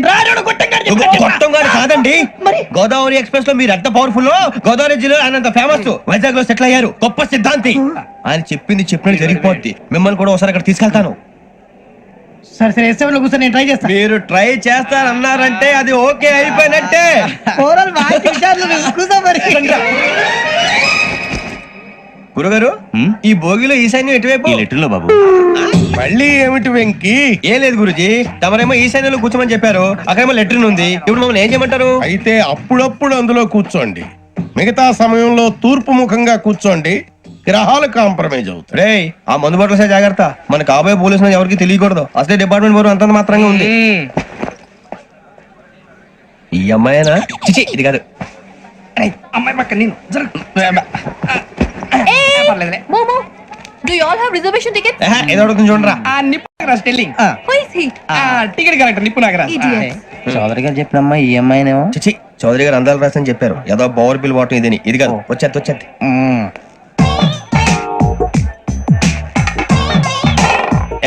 గొట్టం గారు కాదండి మరి గోదావరి ఎక్స్ప్రెస్ లో మీరు ఎంత పవర్ఫుల్ గోదావరి జిల్లా ఆయన ఫేమస్ వైజాగ్ లో సెటిల్ అయ్యారు గొప్ప సిద్ధాంతి ఆయన చెప్పింది చెప్పినట్టు జరిగిపోద్ది మిమ్మల్ని కూడా ఒకసారి అక్కడ తీసుకెళ్తాను సరే సరే S7 లో కూర్చొని నేను ట్రై చేస్తాను మీరు ట్రై చేస్తారన్నారంటే అది ఓకే అయిపోయినట్టే ఓవరాల్ బాగా కూర్చో మరి గురుగారు ఈ భోగిలో ఈశాన్యం ఎటువైపు లెటర్లో బాబు మళ్ళీ ఏమిటి వెంకి ఏం లేదు గురుజీ తమరేమో ఈశాన్యంలో కూర్చోమని చెప్పారు అక్కడేమో లెటర్ ఉంది ఇప్పుడు మమ్మల్ని ఏం చేయమంటారు అయితే అప్పుడప్పుడు అందులో కూర్చోండి మిగతా సమయంలో తూర్పు ముఖంగా కూర్చోండి గ్రహాలు కాంప్రమైజ్ అవుతాయి రే ఆ మందు బట్టలసే జాగ్రత్త మన కాబోయే పోలీసులు ఎవరికి తెలియకూడదు అసలే డిపార్ట్మెంట్ బోరు అంతంత మాత్రంగా ఉంది ఈ అమ్మాయినా చిచి ఇది కాదు అమ్మాయి పక్క నేను Momo, do you all have reservation tickets? ఏదో అడుగుతుంది చూడరా నిప్పు Nagaraj telling Who is he? Ticket collector నిప్పు నాగరాజ్ Idiots. చౌదరి గారు చెప్పిన అమ్మాయి ఈ అమ్మాయినేమో చిచి చౌదరి గారు అందాలు రాసని చెప్పారు ఏదో పవర్ బిల్ వాటం ఇదని ఇది కాదు వచ్చేది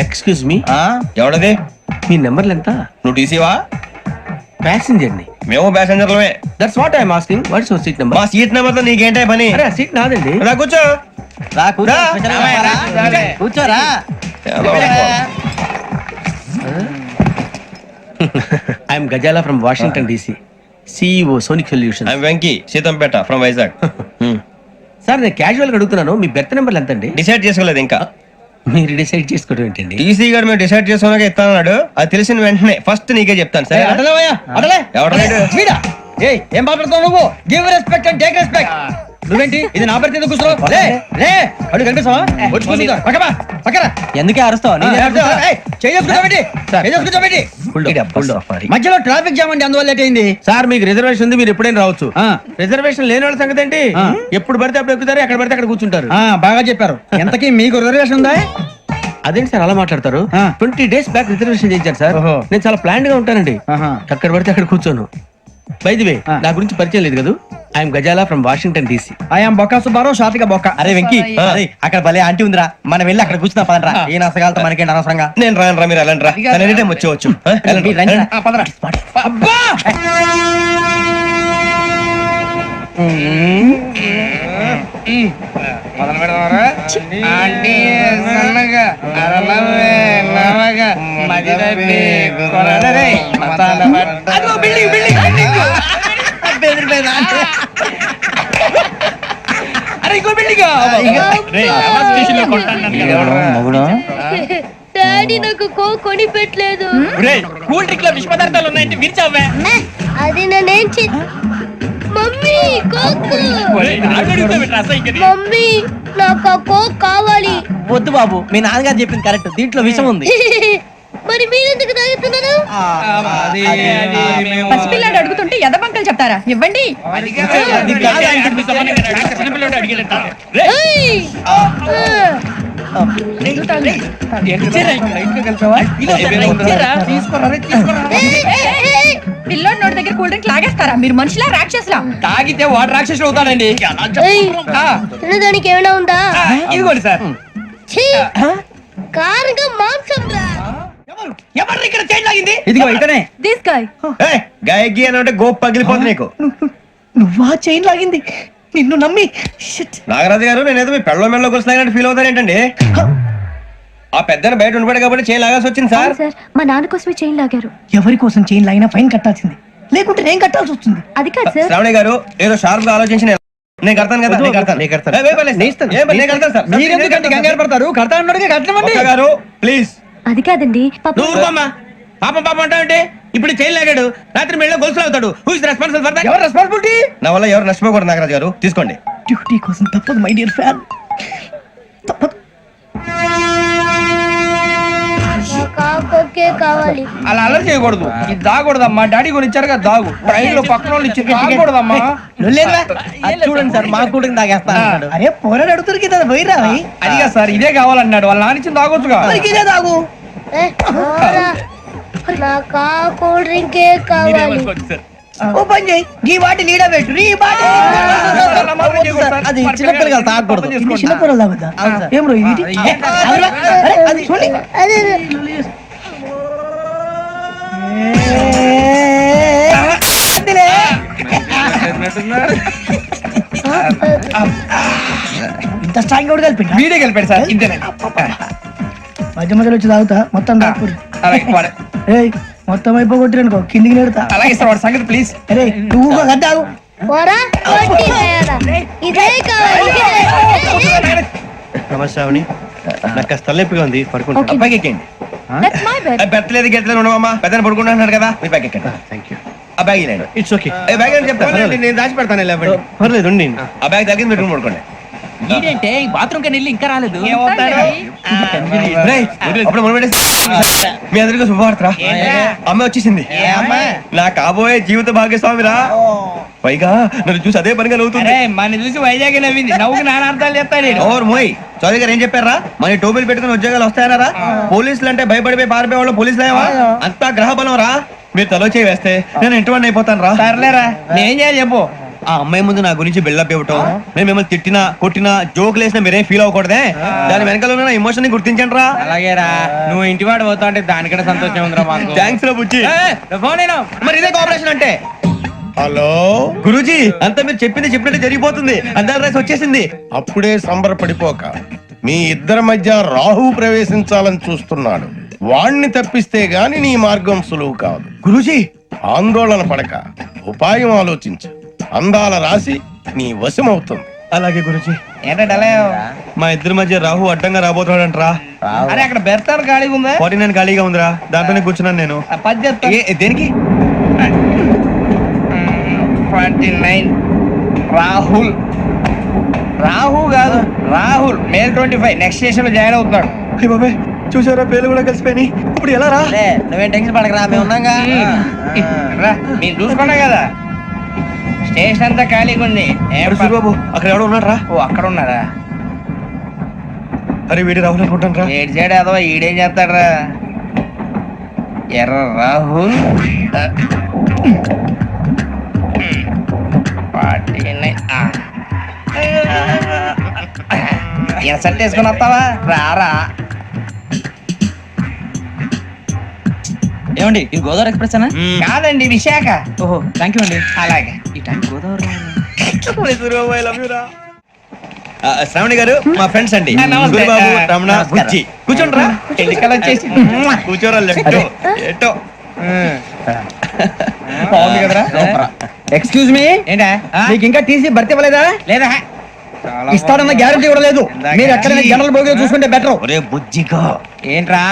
ఎక్స్క్యూజ్ మీ ఎవడది మీ నెంబర్లు ఎంత నువ్వు టీసీవా ప్యాసింజర్ ని మేము ప్యాసెంజర్లమే that's what I'm asking what's your seat number మా సీట్ నెంబర్ తో నీకేంటే పని అరే ఆ సీట్ నాదండి రా కూర్చో కూర్చోరా I'm Ghazala from Washington DC CEO Sonic Solution Venky Seethampeta from Vizag sir నేను క్యాజువల్ గా అడుగుతున్నాను మీ బెర్త్ నెంబర్ ఎంత అండి డిసైడ్ చేసుకోలేదు ఇంకా మీరు డిసైడ్ చేసుకోవడం ఏంటండి టీసీ గారు మేము డిసైడ్ చేసుకున్నాక ఇస్తానన్నాడు అది తెలిసిన వెంటనే ఫస్ట్ నీకే చెప్తాను సరే ఏం మాట్లాడుతావు నువ్వు give respect and take respect నువ్వేంటి ఇది నా పరిస్థితి కూర్చో అడుగు కనిపిస్తావా ఎందుకే అరుస్తావు మధ్యలో ట్రాఫిక్ జామ్ అండి అందువల్ల లేట్ అయింది సార్ మీకు రిజర్వేషన్ ఉంది మీరు ఎప్పుడైనా రావచ్చు రిజర్వేషన్ లేని వాళ్ళ సంగతి ఏంటి ఎప్పుడు పడితే అప్పుడు ఎక్కుతారు ఎక్కడ పడితే అక్కడ కూర్చుంటారు బాగా చెప్పారు ఎంతకీ మీకు రిజర్వేషన్ ఉందా అదేంటి సార్ అలా మాట్లాడతారు 20 days బ్యాక్ రిజర్వేషన్ చేయించారు సార్ నేను చాలా ప్లాన్డ్ గా ఉంటానండి అక్కడ పడితే అక్కడ కూర్చోను బై ది వే నా గురించి పరిచయం లేదు కదా I'm Ghazala from Washington DC I'm Bokka Subbarao షాతిక బొక్క అరే వెంకీ అక్కడ భలే ఆంటీ ఉందిరా మనం వెళ్ళి అక్కడ కూర్చున్నా పదరా ఏ నసగాలతో మనకేంటి అనవసరంగా నేను రాను రా మీరు వెళ్ళండి రా ఎనీ టైం వచ్చేవచ్చు అబ్బా మొదలు పెడదామరా ఆంటీ సన్నగా అరలవే నవగా మదిరబే కొరడరే మసాలా అదో బిల్డింగ్ బెదిరిపోయిందా అరే ఇంకో బిల్డింగ్ డాడీ నాకు కోక్ కొని పెట్టలేదు కూల్ డ్రింక్ లో విష పదార్థాలు ఉన్నాయంటే విరిచావే అది నేనేం మమ్మీ కోక్ మమ్మీ నాకు ఆ కోక్ కావాలి వద్దు బాబు మీ నాన్నగారు చెప్పింది కరెక్ట్ దీంట్లో విషం ఉంది మరి మీరెందుకు తాగుతున్నారు పసిపిల్లాడు అడుగుతుంటే ఎదబంకలు చెప్తారా ఇవ్వండి పిల్లోడి నోటి దగ్గర కూల్ డ్రింక్ లాగేస్తారా మీరు మనుషులా రాక్షసులా తాగితే వాడు రాక్షసుడు అవుతాడండి తినడానికి ఏమైనా ఉందా ఇదిగోండి సార్ కారుగా మాంసం ఎవరు ఇక్కడ చైన్ లాగింది ఇదిగో ఇతనే దిస్ గాయ్ గాయకి అని అంటే గోప్ పగిలిపోతుంది నీకు నువ్వా చైన్ లాగింది నిన్ను నమ్మి నాగరాజు గారు నేనేదో మీ పెళ్ళ మెళ్ళ గురిసినట్టు ఫీల్ అవుతాను ఏంటండి ఆ పెద్దని బయట ఉండిపోయాడు కాబట్టి చైన్ లాగాల్సి వచ్చింది సార్ మా నాన్న కోసమే చైన్ లాగారు ఎవరి కోసం చైన్ లాగినా ఫైన్ కట్టాల్సింది లేకుంటే నేను కట్టాల్సి వస్తుంది అది కాదు సార్ శ్రావణి గారు ఏదో షార్ప్ గా ఆలోచించి నేను కడతాను కదా నేను కడతాను సార్ మీరెందుకంటే కంగారు పడతారు కడతా అన్నాడుగా కట్టమండి గారు ప్లీజ్ అది కాదండి పాపం అంటావంటే ఇప్పుడు చైన్ లాగాడు రాత్రి మెళ్ళ గొలుసులు అవుతాడు who is responsible for that ఎవరు రెస్పాన్సిబిలిటీ నా వల్ల ఎవరు నష్టపోకూడదు నాగరాజు గారు తీసుకోండి డ్యూటీ కోసం తప్పదు మై డియర్ ఫ్యాన్ తప్పదు కావాలి అలా అలర్ చేయకూడదు ఇది దాగకూడదమ్మా డాడీ కొని ఇచ్చారు కదా దాగు ట్రైన్ లో పక్కన వాళ్ళు ఇచ్చి దాగకూడదమ్మా చూడండి సార్ మా కూడా తాగేస్తా అరే పోరాడు అడుగుతారు కదా పోయిరా అదిగా సార్ ఇదే కావాలన్నాడు వాళ్ళ నానిచ్చింది తాగొచ్చుగా ఇదే తాగు నాకు కూల్ డ్రింకే కావాలి ఓ పని చేయి ఈ బాటి లీడ పెట్టు ఈ బాటి అది చిన్నపిల్లలు తాగకూడదు చిన్నపిల్లలు తాగుతా ఏం రో ఇది అది చూడండి ఇంత స్ట్రాంగ్ కూడా కలిపి వీడే కలిపాడు సార్ ఇంతేనే మధ్య మధ్యలో వచ్చి తాగుతా మొత్తం తాగుతుంది మొత్తం అయిపోగొట్టిరనుకో కిందికి నేడుతా అలాగే సార్ వాడి సంగతి ప్లీజ్ అరే నువ్వు కద్దావు నమస్తే అవని నాకు కాస్త తలెప్పిగా ఉంది పడుకుంటా Okay. పైకి ఎక్కండి That's my bed. పెట్టలేదు గెట్టలేదు ఉండవమ్మా పెద్దని పడుకుంటున్నాడు కదా మీరు పైకి ఎక్కండి థ్యాంక్ యూ ఆ బ్యాగ్ ఇలాండి ఇట్స్ ఓకే బ్యాగ్ అని చెప్తాను నేను దాచి పెడతాను పర్లేదు ఉండి ఆ బ్యాగ్ తగ్గింది పెట్టుకుని పడుకోండి ఏంటంటే బాత్రూమ్ కని వెళ్ళి ఇంకా రాలేదు రేయ్, అప్పుడు మొదలు పెట్టేసి. మీ అందరికీ శుభవార్తరా అమ్మ వచ్చేసింది నా కాబోయే జీవిత భాగ్యస్వామిరా పైగా నన్ను చూసి అదే పనిగా నవ్వుతుంది మన చూసి వైజాగ్ నవ్వింది నవ్వుకి నాన్న అర్థాలు చెప్తాడు ఓర్ మోయ్ చౌదరి గారు ఏం చెప్పారా మన టోబీలు పెట్టుకుని ఉద్యోగాలు వస్తాయనరా పోలీసులు అంటే భయపడిపోయి పారిపోయే వాళ్ళు పోలీసులేవా అంతా గ్రహ బలం రా మీరు తలో చేయి వేస్తే నేను ఇంటివాడిని అయిపోతాను రా సర్లేరా నేనేం చేయాలి చెప్పు ఆ అమ్మాయి ముందు నా గురించి బిల్డప్ ఇవ్వటం నేను మిమ్మల్ని తిట్టినా కొట్టినా జోకులు వేసినా మీరేం ఫీల్ అవ్వకూడదే దాని వెనకాల ఉన్న ఎమోషన్ ని గుర్తించండి రా అలాగేరా నువ్వు ఇంటివాడు పోతా అంటే దానికంటే సంతోషం ఉందిరా మాకు థ్యాంక్స్ రా బుజ్జి ఫోన్ అయినా మరి ఇదే కోఆపరేషన్ అంటే హలో గురూజీ అంతా మీరు చెప్పింది చెప్పినట్టు జరిగిపోతుంది అందాల రైస్ వచ్చేసింది అప్పుడే సంబరపడిపోక మీ ఇద్దరి మధ్య రాహు ప్రవేశించాలని చూస్తున్నాడు వాణ్ణి తప్పిస్తే గాని నీ మార్గం సులువు కాదు గురూజీ ఆందోళన పడక ఉపాయం ఆలోచించు అందాల రాశి నీ వశమవుతుంది అలాగే గురూజీ ఏంటంటే మా ఇద్దరి మధ్య రాహు అడ్డంగా రాబోతున్నాడంట్రా అరే అక్కడ బెర్తాను ఖాళీగా ఉందా 49 ఖాళీగా ఉందిరా దాంట్లోనే కూర్చున్నాను నేను పది చెప్తా దేనికి 29 రాహుల్ రాహు కాదు రాహుల్ మే 25 నెక్స్ట్ స్టేషన్ లో జాయిన్ అవుతున్నాడు అయ్య బాబాయ్ చూసారా పేర్లు కూడా కలిసిపోయి ఇప్పుడు ఎలా రా నువ్వేం టెన్షన్ పడకరా మేము ఉన్నాగా రా మీరు చూసుకున్నా కదా స్టేషన్ అంతా ఖాళీగా ఉంది బాబు అక్కడ ఎవడో ఉన్నాడు రా ఓ అక్కడ ఉన్నారా అరే వీడి రాహుల్ అనుకుంటాను రా ఏడు చేయడం అదో ఈడేం చేస్తాడరా ఎర్ర రాహుల్ 49 ఇన్సర్ట్ వేసుకుని వస్తావా రారా ఏమండి ఇది గోదావరి ఎక్స్ప్రెస్ అనా కాదండి విశాఖ ఓహో థ్యాంక్ యూ అండి అలాగే ఈ టైం గోదావరి శ్రావణి గారు మా ఫ్రెండ్స్ అండి నమస్తే. గురుబాబు రమణ నమస్కారం. బుజ్జి కూర్చోండి రా ఎన్నికలు వచ్చేసి కూర్చోరా లెఫ్ట్ ఎటో బాగుంది కదరా ఎక్స్క్యూజ్ మీ ఏంటా మీకు ఇంకా టీసీ భర్తీ ఇవ్వలేదా లేదా ఇస్తాడన్న గ్యారంటీ కూడా లేదు మీరు ఎక్కడైనా జనరల్ బోగిలో చూసుకుంటే బెటర్ ఒరే బుజ్జిగా ఏంట్రా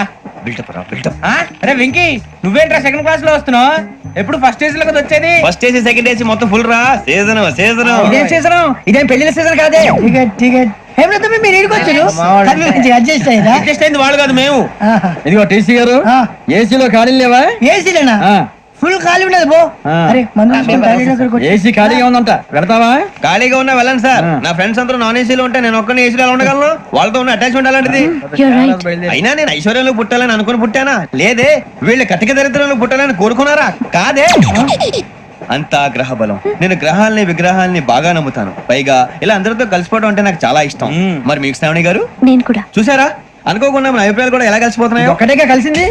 బిల్డప్ రా బిల్డప్ అరే వెంకీ నువ్వేంట్రా సెకండ్ క్లాస్ లో వస్తున్నావు ఎప్పుడు ఫస్ట్ ఏసీ లో కదా వచ్చేది ఫస్ట్ ఏసీ సెకండ్ ఏసీ మొత్తం ఫుల్ రా సీజన్ సీజన్ ఇదేం సీజన్ ఇదేం పెళ్లిన సీజన్ కాదే టికెట్ టికెట్ మీరు ఇడికొచ్చారు అడ్జస్ట్ అయ్యారా అడ్జస్ట్ అయింది వాళ్ళు కాదు మేము ఇదిగో టీసీ గారు ఏసీలో ఖాళీలు లేవా ఏసీలేనా ఫుల్ ఖాళీ ఉండదు బో అరే ఏసీ ఖాళీగా ఉందంట పెడతావా ఖాళీగా ఉన్నా వెళ్ళండి సార్ నా ఫ్రెండ్స్ అందరూ నాన్ ఏసీలో ఉంటే నేను ఒక్కనే ఏసీలో ఎలా ఉండగలను వాళ్ళతో ఉన్న అటాచ్మెంట్ అలాంటిది అయినా నేను ఐశ్వర్యంలో పుట్టాలని అనుకుని పుట్టానా లేదే వీళ్ళు కటిక దరిద్రంలో పుట్టాలని కోరుకున్నారా కాదే అంతా గ్రహ బలం నేను గ్రహాలని విగ్రహాలని బాగా నమ్ముతాను పైగా ఇలా అందరితో కలిసిపోవడం అంటే నాకు చాలా ఇష్టం మరి మీకు శ్రావణి గారు నేను కూడా చూసారా అనుకోకుండా మన అభిప్రాయాలు కూడా ఎలా కలిసిపోతున్నాయో ఒక్కటేగా కలిసింది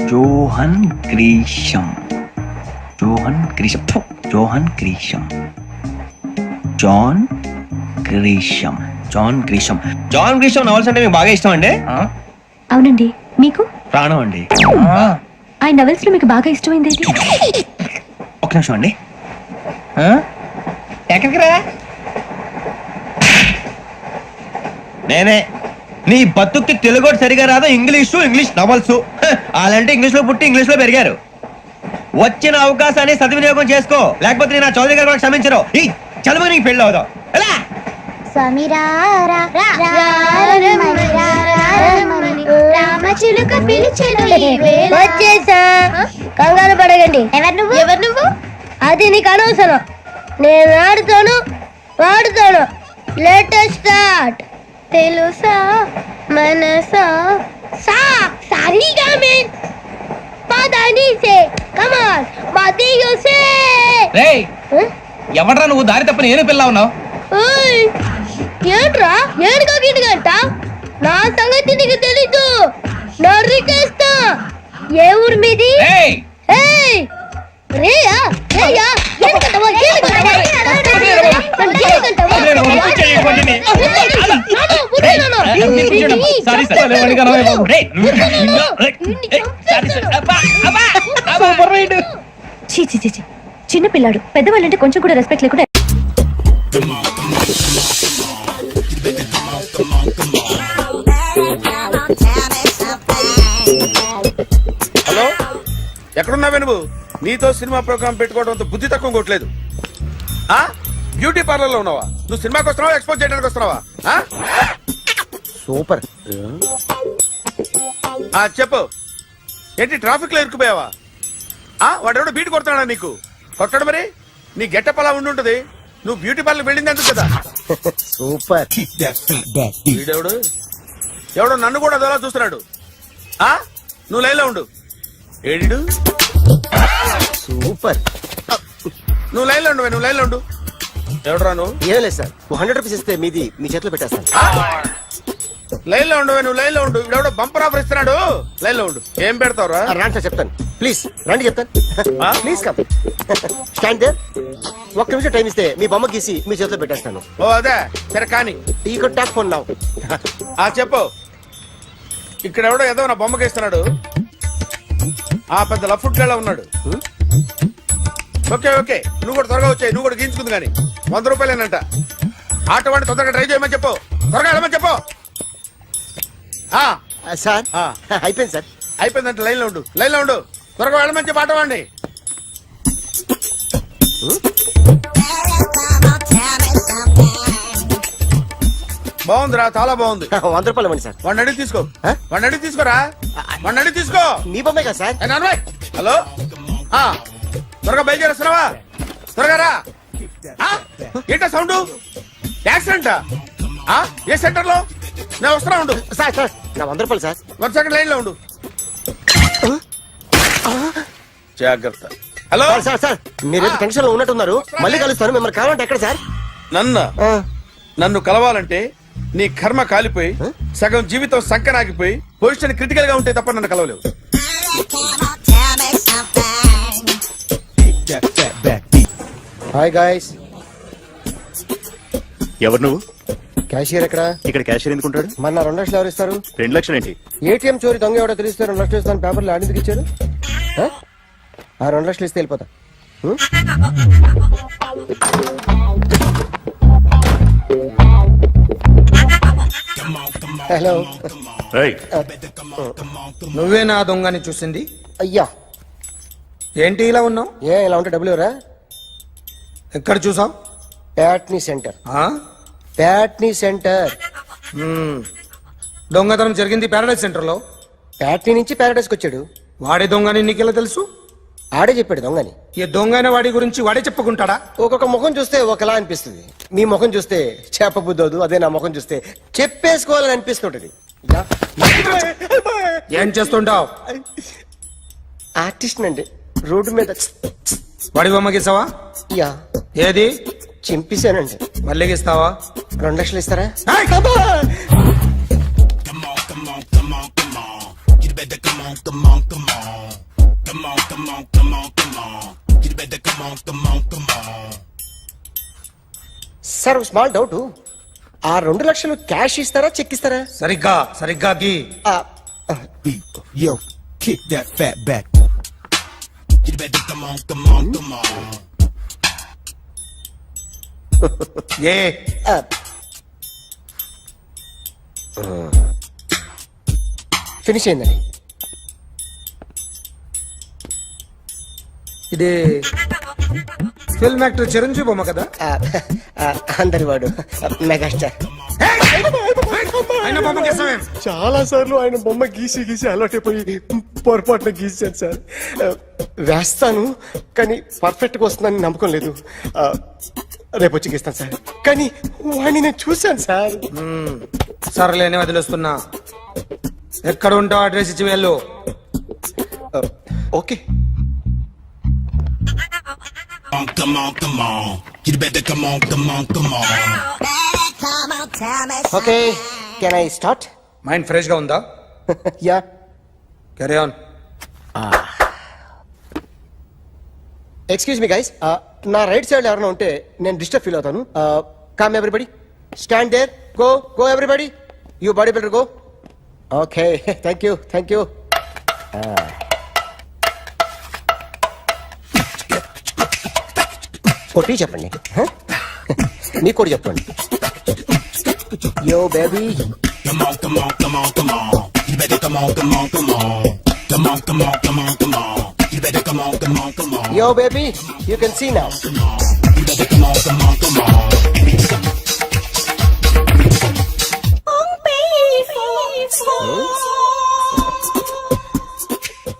Johan Grisham Johan Grisham Johan Grisham John Grisham John Grisham John Grisham novels అంటే మీకు బాగా ఇష్టం అండి అవునండి మీకు ప్రాణం అండి ఆ నవెల్స్ లో మీకు బాగా ఇష్టమైంది ఏంటి? ఒక నిమిషం అండి ఎక్కడికి రా నేనే నీ బతుక్కి తెలుగు సరిగా రాదు ఇంగ్లీష్ నవల్స్ అలాంటి ఇంగ్లీష్ లో పుట్టి ఇంగ్లీష్ లో పెరిగారు వచ్చిన అవకాశాన్ని సద్వినియోగం చేసుకో లేకపోతే నేను ఆ చౌదరి గారు కూడా క్షమించరు ఈ చదువు నీకు పెళ్ళి అవుదాం ఎలా వచ్చేసా కంగారు పడగండి ఎవరు నువ్వు అది నీకు అనవసరం నేను ఆడుతాను వాడుతాను లేటెస్ట్ స్టార్ట్ తెలుసా మనసా సా సారీగా మెన్ పదని సే కమాన్ మదియో సే రేయ్ ఎవడ్రా నువ్వు దారి తప్పని ఏను పిల్ల ఉన్నావు? ఓయ్ ఏంట్రా ఏడుగా గిడుగంట నా సంగతి నీకు తెలీదు నరికేస్తా ఏ ఊరు మీది ఏయ్ ఏయ్ రేయా రేయా ఏంటంటవా చిన్న పిల్లాడు పెద్దవాళ్ళంటే కొంచెం కూడా రెస్పెక్ట్ లేకుండా హలో ఎక్కడున్నావే నువ్వు? నీతో సినిమా ప్రోగ్రామ్ పెట్టుకోవడంతో బుద్ధి తక్కువ కొట్టలేదు. బ్యూటీ పార్లర్ లో ఉన్నావా? నువ్వు సినిమాకి వస్తున్నావా ఎక్స్పోజ్ చేయడానికి వస్తున్నావా? సూపర్. చెప్పు, ఏంటి ట్రాఫిక్ లో ఇరుక్కుపోయావా? వాడెవడో బీట్ కొడతాడా నీకు? కొట్టడు మరి. నీ గెట్టప్ అలా ఉండుంటది. నువ్వు బ్యూటీ పార్లర్ వెళ్ళింది ఎందుకు కదా? సూపర్. వీడెవడు? ఎవడో నన్ను కూడా అదోలా చూస్తున్నాడు. నువ్వు లైన్లో ఉండు. ఏడు సూపర్. నువ్వు లైన్లో ఉండు. నువ్వు లైన్లో ఉండు. ఎవడరా నువ్వు? ఏం లేదు సార్, 100 రూపీస్ ఇస్తే మీది మీ చేతిలో పెట్టేస్తాను. లైన్ లో ఉండు. నువ్వు లైన్ లో ఉండు. ఇవిడెవడో బంపర్ ఆఫర్ ఇస్తున్నాడు. లైన్ లో ఉండు. ఏం పెడతావురా? రాండి సార్ చెప్తాను. ప్లీజ్ రండి చెప్తాను. Please come stand there. ఒక్క నిమిషం టైం ఇస్తే మీ బొమ్మ గీసి మీ చేతిలో పెట్టేస్తాను. ఓ అదే సరే కానీ ఈ కుడ్ టాక్ ఫోన్ నౌ. చెప్పు. ఇక్కడ ఎవడో ఏదో నా బొమ్మకి ఇస్తున్నాడు. పెద్ద లఫ్ట్ గేలా ఉన్నాడు. ఓకే ఓకే, నువ్వు కూడా త్వరగా వచ్చాయి. నువ్వు కూడా గీంచుకుంది కానీ 100 రూపాయలేనంట. ఆటో వాడిని తొందరగా ట్రై చేయమని చెప్పు. త్వరగా వెళ్ళమని చెప్పు. సార్ అయిపోయింది సార్. అయిపోయిందంట. లైన్ లో ఉండు. లైన్ లో ఉండు. త్వరగా వెళ్ళమని చెప్పు ఆటో వాడిని. బాగుందిరా, చాలా బాగుంది. 100 రూపాయలు ఇవ్వండి సార్. వాడిని అడిగి తీసుకో. వాడిని అడిగి తీసుకోరా. వాడిని అడిగి తీసుకో. మీ బొమ్మే కదా సార్. హలో, త్వరగా బయలుదేరేస్తున్నావా? త్వరగా రా. ఏంటా సౌండ్? యాక్సిడెంట్? ఏ సెంటర్ లో? నేను వస్తున్నా ఉండు. సార్ సార్ నా 100 రూపాయలు సార్. 1 సెకండ్ లైన్ లో ఉండు. జాగ్రత్త. హలో సార్ సార్ మీరేదో టెన్షన్ లో ఉన్నట్టున్నారు. మళ్ళీ కలుస్తాను. మిమ్మల్ని కావాలంటే ఎక్కడ సార్? నన్ను కలవాలంటే నీ కర్మ కాలిపోయి సగం జీవితం సంకనాగిపోయి పొజిషన్ క్రిటికల్ గా ఉంటే తప్ప నన్ను కలవలేవు. Hi guys. ఎవరు నువ్వు? క్యాషియర్ ఎక్కడ? ఇక్కడ క్యాషియర్ ఎందుకుంటాడు? మన 2 లక్షలు ఎవరు ఇస్తారు? 2 లక్షలు ఏంటి? ఏటీఎం చోరీ దొంగ ఎవడో తెలిస్తే 2 లక్షలు ఇస్తాను పేపర్లు ఆడిందుకు ఇచ్చారు. ఆ 2 లక్షలు ఇస్తే వెళ్ళిపోతా. హలో. నువ్వే నా దొంగని చూసింది? అయ్యా ఏంటి ఇలా ఉన్నావు? ఇలా ఉంటే డబ్బులు ఎవరా? ఎక్కడ చూసావు? ప్యాట్నీ సెంటర్. ప్యాట్నీ సెంటర్. దొంగతనం జరిగింది ప్యారడైజ్ సెంటర్ లో. ప్యాట్నీ నుంచి ప్యారడైజ్కి వచ్చాడు. వాడే దొంగని నీకెలా తెలుసు? ఆడే చెప్పాడు దొంగని. ఈ దొంగైన వాడి గురించి వాడే చెప్పుకుంటాడా? ఒక్కొక్క ముఖం చూస్తే ఒకలా అనిపిస్తుంది. మీ ముఖం చూస్తే చెప్పబుద్దోదు. అదే నా ముఖం చూస్తే చెప్పేసుకోవాలని అనిపిస్తుంటది. ఏం చేస్తుంటావు? ఆర్టిస్ట్ అండి. రోడ్డు మీద వాడి బొమ్మ గీసావా? యా. ఏది? చింపేశానండి. మళ్ళీ గీస్తావా? 2 లక్షలు ఇస్తారా? Sir small doubt. ఆ 2 లక్షలు క్యాష్ ఇస్తారా చెక్ ఇస్తారా? సరిగ్గా గీ. Yo, kick that fat back. You better come on. A finish అయిందండి. ఇది ఫిల్మ్ యాక్టర్ చిరంజీవి బొమ్మ కదా? అందరి వాడు మెగాస్టార్. చాలా సార్లు ఆయన బొమ్మ గీసి అలవాటైపోయి పొరపాటున గీసాను సార్. వేస్తాను కానీ పర్ఫెక్ట్ గా వస్తుందని నమ్మకం లేదు. రేపు వచ్చి గీస్తాను సార్, కానీ వాడిని నేను చూశాను సార్. సర్లేని వదిలేస్తున్నా. ఎక్కడ ఉంటావు అడ్రస్ ఇచ్చి వెళ్ళు. Okay. Okay, can I start? Mind fresh గా ఉందా? Yeah. Carry on. Excuse me guys, నా రైట్ సైడ్ ఎవరైనా ఉంటే నేను డిస్టర్బ్ ఫీల్ అవుతాను. Come everybody, stand there, go go everybody, you body builder go. Okay, thank you thank you. కొట్టి చెప్పండి, మీకు కూడా చెప్పండి. Yo baby, yo baby, you can see now.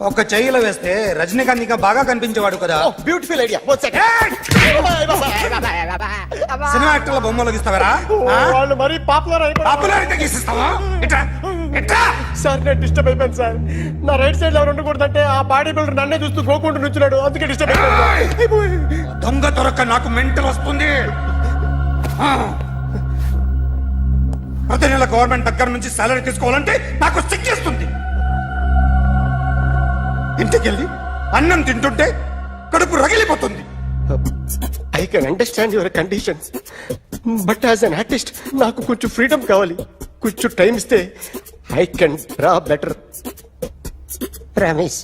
ఒక చెయ్యిలో వేస్తే రజనీకాంత్ ఇంకా బాగా కనిపించేవాడు కదా. Beautiful idea. సినిమా యాక్టర్ల బొమ్మలు గీస్తావరా? వాళ్ళు మరీ పాపులర్ పాపులారిటీ గీసిస్తావా? సార్ నేను డిస్టర్బ్ అయిపోయాను సార్. నా రైట్ సైడ్ ఎవరు ఉండకూడదంటే ఆ బాడీ బిల్డర్ నన్నే చూస్తూ గోకుంటూ నుంచున్నాడు, అందుకే డిస్టర్బ్ అయిపోయాను. దొంగ దొరక్క నాకు మెంటల్ వస్తుంది. ప్రతి నెల గవర్నమెంట్ దగ్గర నుంచి సాలరీ తీసుకోవాలంటే నాకు సిగ్గేస్తుంది. ఇంటికెళ్ళి అన్నం తింటుంటే కడుపు రగిలిపోతుంది. I can understand your conditions, but as an artist నాకు కొంచెం ఫ్రీడమ్ కావాలి. కొంచెం టైం ఇస్తే I can draw better. Promise.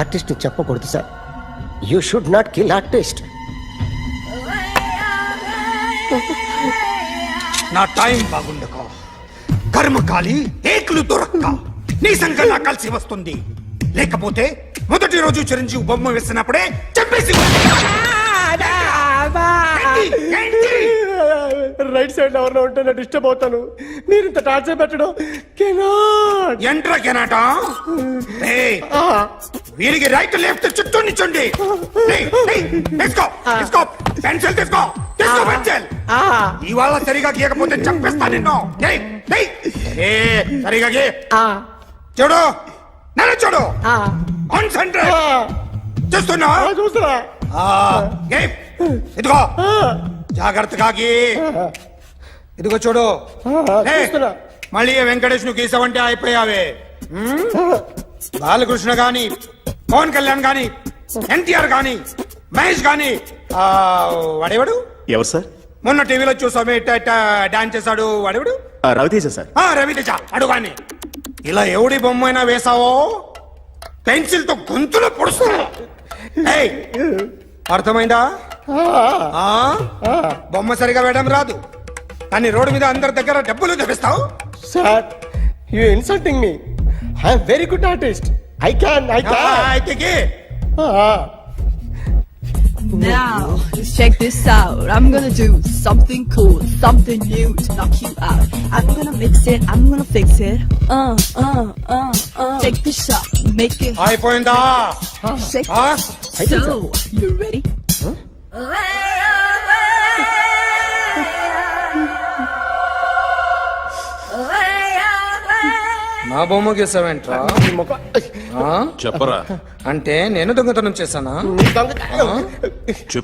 Artist చెప్పకూడదు sir. You should not kill artist. నా టైం బాగుండక కర్మకాలి ఏకులు దొరక్క నీ సంకల్లా కలిసి వస్తుంది. లేకపోతే మొదటి రోజు చిరంజీవి బొమ్మ వేసినప్పుడే చెప్పేసి రైట్ సైడ్ ఎవరిలో ఉంటే నేను డిస్టర్బ్ అవుతాను. మీరు ఇంత టార్చర్ పెట్టడం కెనాట్. ఎంట్రా కెనాట. వీరికి రైట్ లెఫ్ట్ చుట్టూ నిచ్చండి. తీసుకో పెన్సిల్, తీసుకో పెన్సిల్. ఇవాళ సరిగా గీయకపోతే చంపేస్తా నిన్ను. సరిగా గీ. చూడు, నన్ను చూడు. కాన్సంట్రేట్. చూస్తున్నా? చూస్తున్నా. ఇదిగో జాగ్రత్తగా గీ. ఇదిగో చూడు. మళ్ళీ వెంకటేష్ ను గీసావంటే అయిపోయావే. బాలకృష్ణ గాని, పవన్ కళ్యాణ్ గాని, ఎన్టీఆర్ గాని, మహేష్ గాని, వాడేవాడు ఎవరు సార్? మొన్న టీవీలో చూసామే డాన్స్ చేశాడు, వాడేవాడు? రవితేజ సార్. రవితేజ అడుగాని. ఇలా ఎవడి బొమ్మ అయినా వేసావో పెన్సిల్ తో గొంతులో పొడుస్తా. అర్థమైందా? బొమ్మ సరిగా వేయడం రాదు, కానీ రోడ్డు మీద అందరి దగ్గర డబ్బులు తెప్పిస్తావు. Sir, you insulting me. I am very good artist. I can. Now, just check this out. I'm gonna do something cool, something new to knock you out. I'm gonna mix it, I'm gonna fix it. Take the shot, make it. అయిపోయిందా? Shake it. So, you ready? నా బొమ్మ గీసావేంట్రా? చెప్పరా. అంటే నేను దొంగతనం చేశానా?